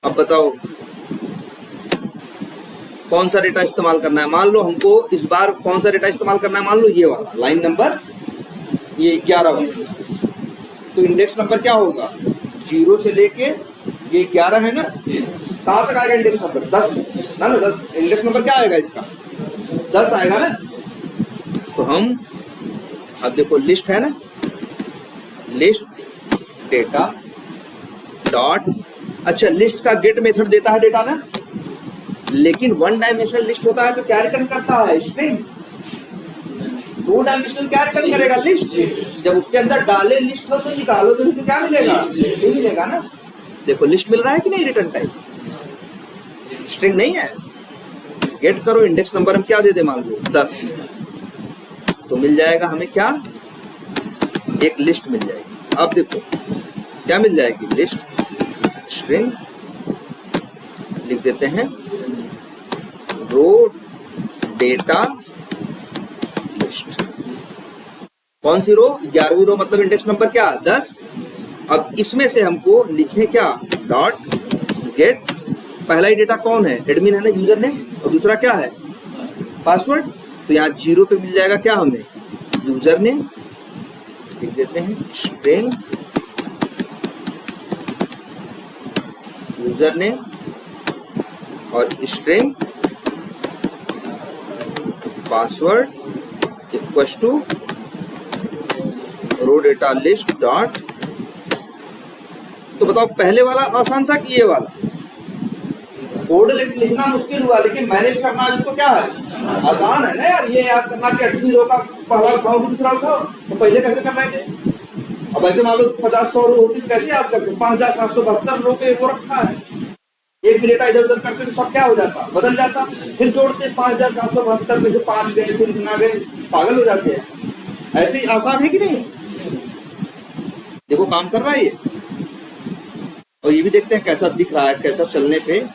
अब बताओ कौन सा डेटा इस्तेमाल करना है। मान लो हमको इस बार कौन सा डेटा इस्तेमाल करना है, मान लो ये वाला लाइन नंबर, ये 11 वाला, तो इंडेक्स नंबर क्या होगा, 0 से लेके ये 11 है ना, कहाँ तक आएगा इंडेक्स नंबर, 10 ना, 10 इंडेक्स नंबर क्या आएगा इसका, 10 आएगा ना। तो हम अब देखो लिस्ट है ना, लिस्ट डेटा डॉट अच्छा, लिस्ट का गेट मेथड देता है डेटा ना, लेकिन वन डायमेंशनल लिस्ट होता है तो क्या रिटर्न करता है? स्ट्रिंग। टू डायमेंशनल क्या रिटर्न करेगा? लिस्ट। जब उसके अंदर डाले लिस्ट हो तो निकालो तो उसको क्या मिलेगा? लिस्ट ही मिलेगा ना। देखो लिस्ट मिल रहा है कि नहीं? रिटर्न टाइप स्ट्रिंग नहीं है। गेट करो, इंडेक्स नंबर हम क्या दे दे, मान लो 10, तो मिल जाएगा हमें क्या? एक लिस्ट मिल जाएगी। अब देखो क्या मिल जाएगी? लिस्ट स्ट्रिंग लिख देते हैं, रो डेटा लिस्ट। कौन सी रो? 11वीं रो, मतलब इंडेक्स नंबर क्या? 10। अब इसमें से हमको लिखे क्या? Dot gate. पहला ही डेटा कौन है? एडमिन है ना, यूजर नेम, और दूसरा क्या है? पासवर्ड। तो यहाँ 0 पे मिल जाएगा क्या हमें? User name. लिख देते हैं स्ट्रिंग यूजर नेम और string password equals to row data list dot. तो बताओ पहले वाला आसान था कि ये वाला? कोड लिखना मुश्किल हुआ, लेकिन मैनेज करना इसको क्या है? आसान है ना यार। ये याद करना कि 8वीं रो का पहला उठाओ कि दूसरा उठाओ, तो पहले कैसे कर रहे थे? अब ऐसे मान लो 50-100 रो होती तो कैसे याद करते? 5772 रो पे वो रखा है, एक भी डेटा इधर उधर करते तो सब क्या हो जाता? बदल जाता। फिर जोड़ते 5772 में से 5 गए, फिर इतना गए, पागल हो जाते हैं। ऐसे ही आसान है कि नहीं? देखो काम कर रहा है ये। और ये भी देखते हैं कैसा दिख रहा है, कैसा चलने पे।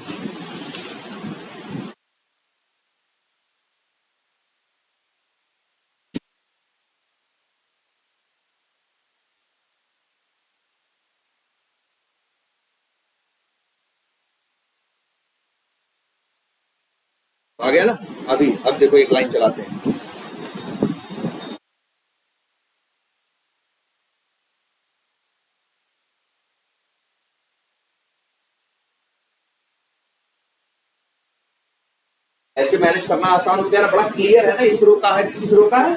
आ गया ना? अभी अब देखो एक लाइन चलाते हैं। ऐसे मैनेज करना आसान हो गया ना, बड़ा क्लियर है ना, इस रो का है कि इस रो का है।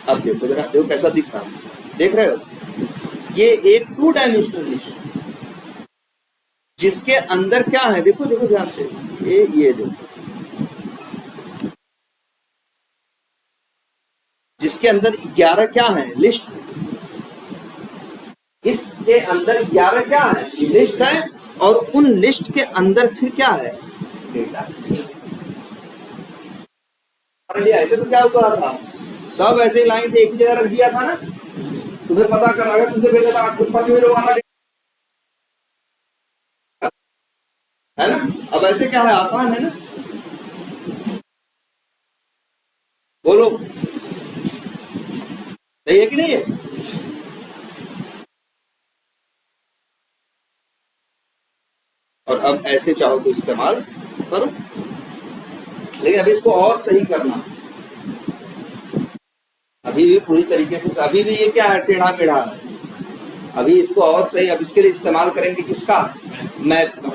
अब देखो जरा, देखो कैसा दिख रहा है, देख रहे हो? ये एक 2 डायमेंशनल लिस्ट जिसके अंदर क्या है? देखो देखो ध्यान से, ये देखो, जिसके अंदर 11 क्या है? लिस्ट। इसके अंदर 11 क्या है? लिस्ट है। और उन लिस्ट के अंदर फिर क्या है? डेटा। ऐसे तो क्या हुआ था? सब ऐसे लाइन से एक ही जगह रख दिया था ना। तुम्हें पता कर, अगर तुमसे भेजा था 5वें रो वाला है ना। अब ऐसे क्या है? आसान है ना। बोलो सही है कि नहीं है? और अब ऐसे चाहो तो इस्तेमाल करो, लेकिन अभी इसको और सही करना। अभी भी पूरी तरीके से, अभी भी ये क्या है? टेढ़ा मेढ़ा है। अभी इसको और सही, अब इसके लिए इस्तेमाल करेंगे किसका? मैप का।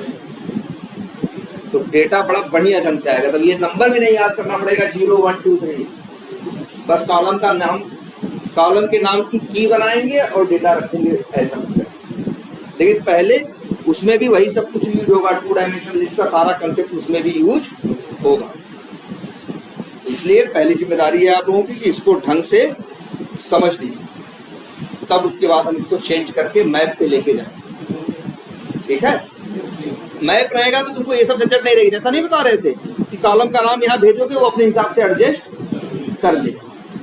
तो डेटा बड़ा बढ़िया ढंग से आएगा। तब ये नंबर भी नहीं याद करना पड़ेगा 0 1 2 3। बस कॉलम का नाम, कॉलम के नाम की बनाएंगे और डेटा रखेंगे, ऐसा कुछ है। लेकिन पहले उसमें भी वही सब कुछ यूज होगा। 2 डायमेंशनल लिस्ट का सारा कंसेप्ट उसमें भी यूज होगा। इसलिए पहली जिम्मेदारी है आप लोगों की कि इसको ढंग से समझ लीजिए, तब उसके बाद हम इसको चेंज करके मैप पे लेके जाएं। ठीक है? मैप रहेगा तो तुमको ये सब झंझट नहीं रहेगी। जैसा नहीं बता रहे थे कि कॉलम का नाम यहाँ भेजोगे, वो अपने हिसाब से एडजस्ट कर ले।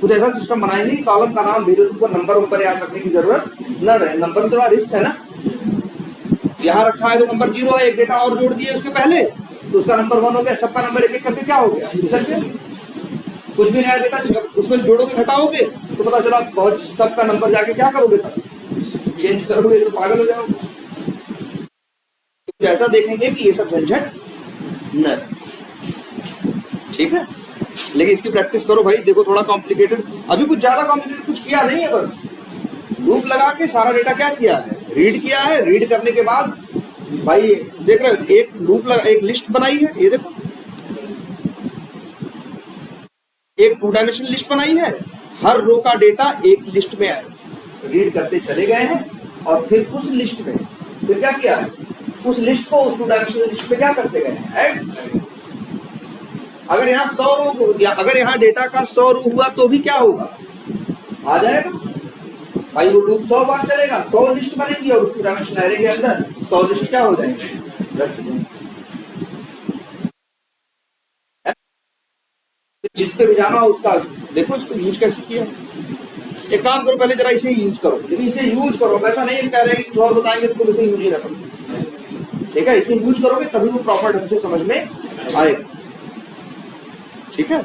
कुछ ऐसा सिस्टम बनाएंगे कि कॉलम का नाम भेजो, तुमको नंबर याद रखने की जरूरत न रहे। नंबर में थोड़ा रिस्क है ना। यहाँ रखा है तो नंबर 0 है, एक डेटा और जोड़ दिए उसके पहले तो उसका नंबर 1 हो गया। सबका नंबर एक एक करके क्या हो गया? फिसल गया। कुछ भी नया डेटा उसमें जोड़ोगे घटाओगे तो पता चला बहुत सबका नंबर जाके क्या करोगे? तब चेंज करोगे तो पागल हो जाओगे। तो ऐसा देखेंगे कि ये सब झंझट न। ठीक है? लेकिन इसकी प्रैक्टिस करो भाई। देखो थोड़ा कॉम्प्लिकेटेड, अभी कुछ ज्यादा कॉम्प्लिकेटेड कुछ किया नहीं है। बस लूप लगा के सारा डेटा क्या किया है? रीड किया है। रीड करने के बाद भाई देख रहे हो, एक लूप लगा, एक लिस्ट बनाई है। ये देखो, एक 2 डायमेंशनल लिस्ट बनाई है। हर रो का डेटा एक लिस्ट में रीड करते चले गए हैं और फिर उस लिस्ट में फिर क्या किया, उस लिस्ट को उस 2 डायमेंशनल लिस्ट में क्या करते गए, ऐड। अगर यहाँ 100 रो, या अगर यहाँ डेटा का 100 रो हुआ तो भी क्या होगा, आ जाएगा भाई, वो लूप 100 बार चलेगा, 100 लिस्ट बनेगी और उस 2 डायमेंशनल एरे के अंदर 100 लिस्ट क्या हो जाएंगे, जिस पे भी जाना हो उसका देखो, इसको यूज कैसे किया। एक काम करो, पहले जरा इसे यूज करो, लेकिन इसे यूज करो, ऐसा नहीं हम कह रहे हैं कि कुछ और बताएंगे तो तुम इसे यूज ही ना करो, ठीक है, इसे यूज करोगे तभी वो प्रॉपर ढंग से समझ में आएगा, ठीक है।